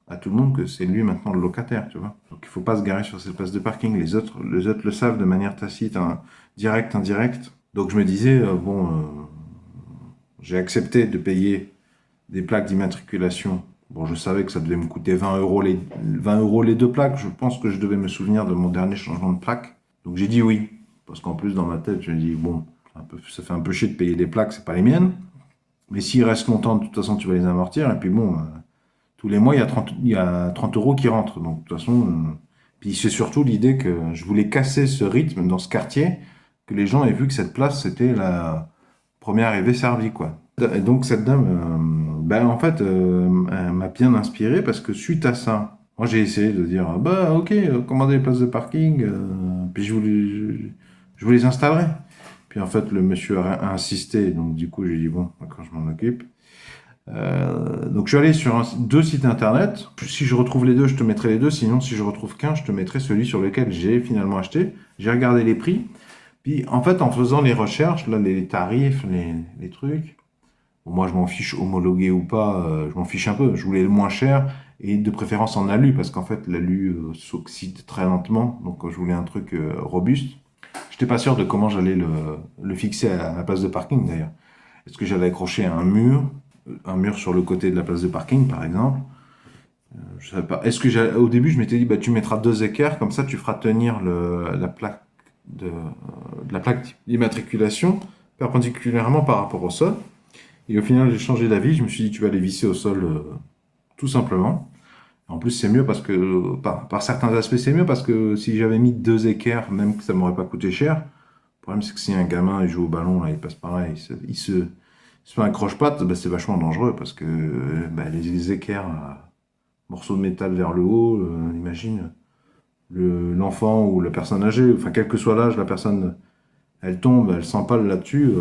à tout le monde que c'est lui maintenant le locataire, tu vois. Donc il faut pas se garer sur cette place de parking. Les autres le savent de manière tacite, hein, directe, indirecte. Donc je me disais, bon, j'ai accepté de payer des plaques d'immatriculation. Bon, je savais que ça devait me coûter 20 euros les deux plaques. Je pense que je devais me souvenir de mon dernier changement de plaque. Donc j'ai dit oui. Parce qu'en plus, dans ma tête, je me dis, bon, ça fait un peu chier de payer des plaques, c'est pas les miennes. Mais s'il reste longtemps, de toute façon, tu vas les amortir. Et puis bon, tous les mois, il y a 30 euros qui rentrent. Donc de toute façon, puis c'est surtout l'idée que je voulais casser ce rythme dans ce quartier, que les gens aient vu que cette place, c'était la première arrivée servie, quoi. Et donc cette dame, ben, en fait, elle m'a bien inspiré parce que suite à ça, moi j'ai essayé de dire, bah ok, commandez les places de parking, puis je vous les installerai. Puis en fait, le monsieur a insisté, donc du coup j'ai dit, bon, d'accord, je m'en occupe. Donc je suis allé sur deux sites internet. Si je retrouve les deux, je te mettrai les deux. Sinon, si je retrouve qu'un, je te mettrai celui sur lequel j'ai finalement acheté. J'ai regardé les prix. Puis en fait, en faisant les recherches, là, les tarifs, les trucs, bon, moi je m'en fiche, homologué ou pas, je m'en fiche un peu. Je voulais le moins cher et de préférence en alu parce qu'en fait l'alu s'oxyde très lentement. Donc je voulais un truc robuste. Je n'étais pas sûr de comment j'allais le fixer à la place de parking d'ailleurs. Est-ce que j'allais accrocher à un mur sur le côté de la place de parking par exemple? Je savais pas. Au début je m'étais dit bah tu mettras deux équerres comme ça tu feras tenir la plaque de la plaque d'immatriculation perpendiculairement par rapport au sol. Et au final, j'ai changé d'avis. Je me suis dit, tu vas les visser au sol tout simplement. En plus, c'est mieux parce que, par certains aspects, c'est mieux parce que si j'avais mis deux équerres, même que ça m'aurait pas coûté cher, le problème, c'est que si un gamin il joue au ballon, là, il passe par là, il se fait un croche-patte, bah, c'est vachement dangereux parce que bah, les équerres, morceaux de métal vers le haut, imagine l'enfant ou la personne âgée, enfin, quel que soit l'âge, la personne, elle tombe, elle s'empale là-dessus.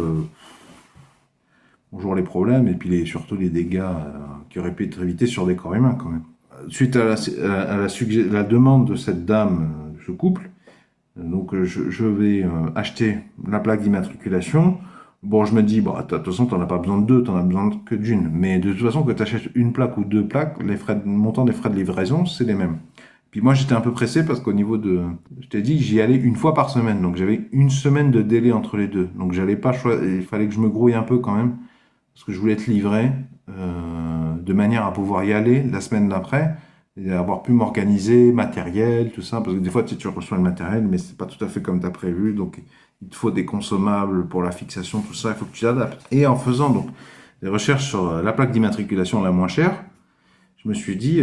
Bonjour les problèmes et puis surtout les dégâts qui auraient pu être évités sur des corps humains quand même. Suite à la demande de cette dame, ce couple, donc je vais acheter la plaque d'immatriculation. Bon, je me dis, bon, de toute façon, tu n'en as pas besoin de deux, tu n'en as besoin que d'une. Mais de toute façon, que tu achètes une plaque ou deux plaques, le montant des frais de livraison, c'est les mêmes. Puis moi, j'étais un peu pressé parce qu'au niveau de... Je t'ai dit, j'y allais une fois par semaine. Donc j'avais une semaine de délai entre les deux. Donc j'allais pas choisir... Il fallait que je me grouille un peu quand même parce que je voulais être livré de manière à pouvoir y aller la semaine d'après et avoir pu m'organiser, matériel, tout ça, parce que des fois tu reçois le matériel, mais c'est pas tout à fait comme tu as prévu, donc il te faut des consommables pour la fixation, tout ça, il faut que tu t'adaptes. Et en faisant donc des recherches sur la plaque d'immatriculation la moins chère, je me suis dit,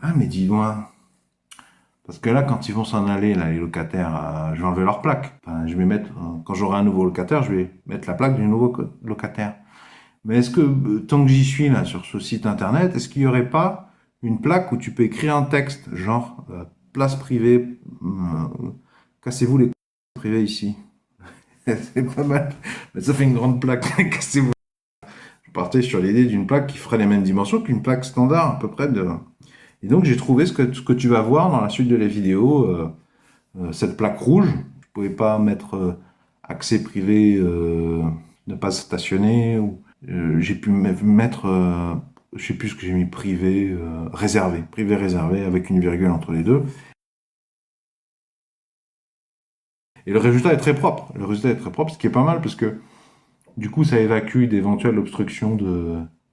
ah mais dis-moi, parce que là, quand ils vont s'en aller, là, les locataires, je vais enlever leur plaque. Enfin, je vais mettre, quand j'aurai un nouveau locataire, je vais mettre la plaque du nouveau locataire. Mais est-ce que, tant que j'y suis là sur ce site internet, est-ce qu'il n'y aurait pas une plaque où tu peux écrire un texte, genre place privée. Cassez-vous les privés ici. C'est pas mal. Mais ça fait une grande plaque. Cassez-vous. Je partais sur l'idée d'une plaque qui ferait les mêmes dimensions qu'une plaque standard, à peu près. Et donc, j'ai trouvé ce que tu vas voir dans la suite de la vidéo. Cette plaque rouge. Je ne pouvais pas mettre accès privé, ne pas stationner. J'ai pu mettre, je sais plus ce que j'ai mis, privé, réservé. Privé réservé avec une virgule entre les deux. Et le résultat est très propre. Le résultat est très propre, ce qui est pas mal parce que du coup, ça évacue d'éventuelles obstructions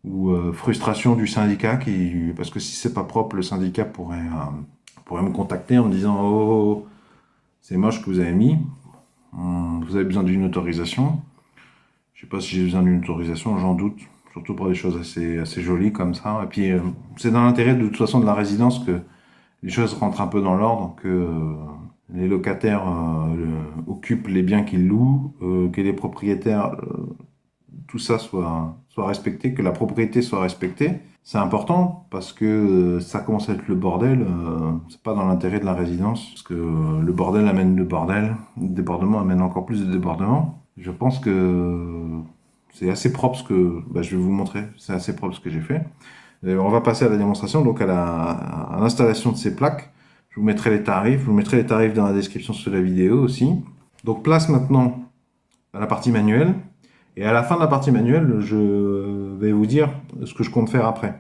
ou frustrations du syndicat parce que si c'est pas propre, le syndicat pourrait me contacter en me disant oh, c'est moche que vous avez mis. Vous avez besoin d'une autorisation. Je sais pas si j'ai besoin d'une autorisation, j'en doute. Surtout pour des choses assez jolies comme ça. Et puis, c'est dans l'intérêt de toute façon de la résidence que les choses rentrent un peu dans l'ordre, que les locataires occupent les biens qu'ils louent, que les propriétaires, tout ça soit respecté, que la propriété soit respectée. C'est important parce que ça commence à être le bordel. C'est pas dans l'intérêt de la résidence parce que le bordel amène le bordel, le débordement amène encore plus de débordement. Je pense que c'est assez propre ce que je vais vous montrer. C'est assez propre ce que j'ai fait. Et on va passer à la démonstration, donc à l'installation de ces plaques. Je vous mettrai les tarifs. Je vous mettrai les tarifs dans la description sous la vidéo aussi. Donc place maintenant à la partie manuelle. Et à la fin de la partie manuelle, je vais vous dire ce que je compte faire après.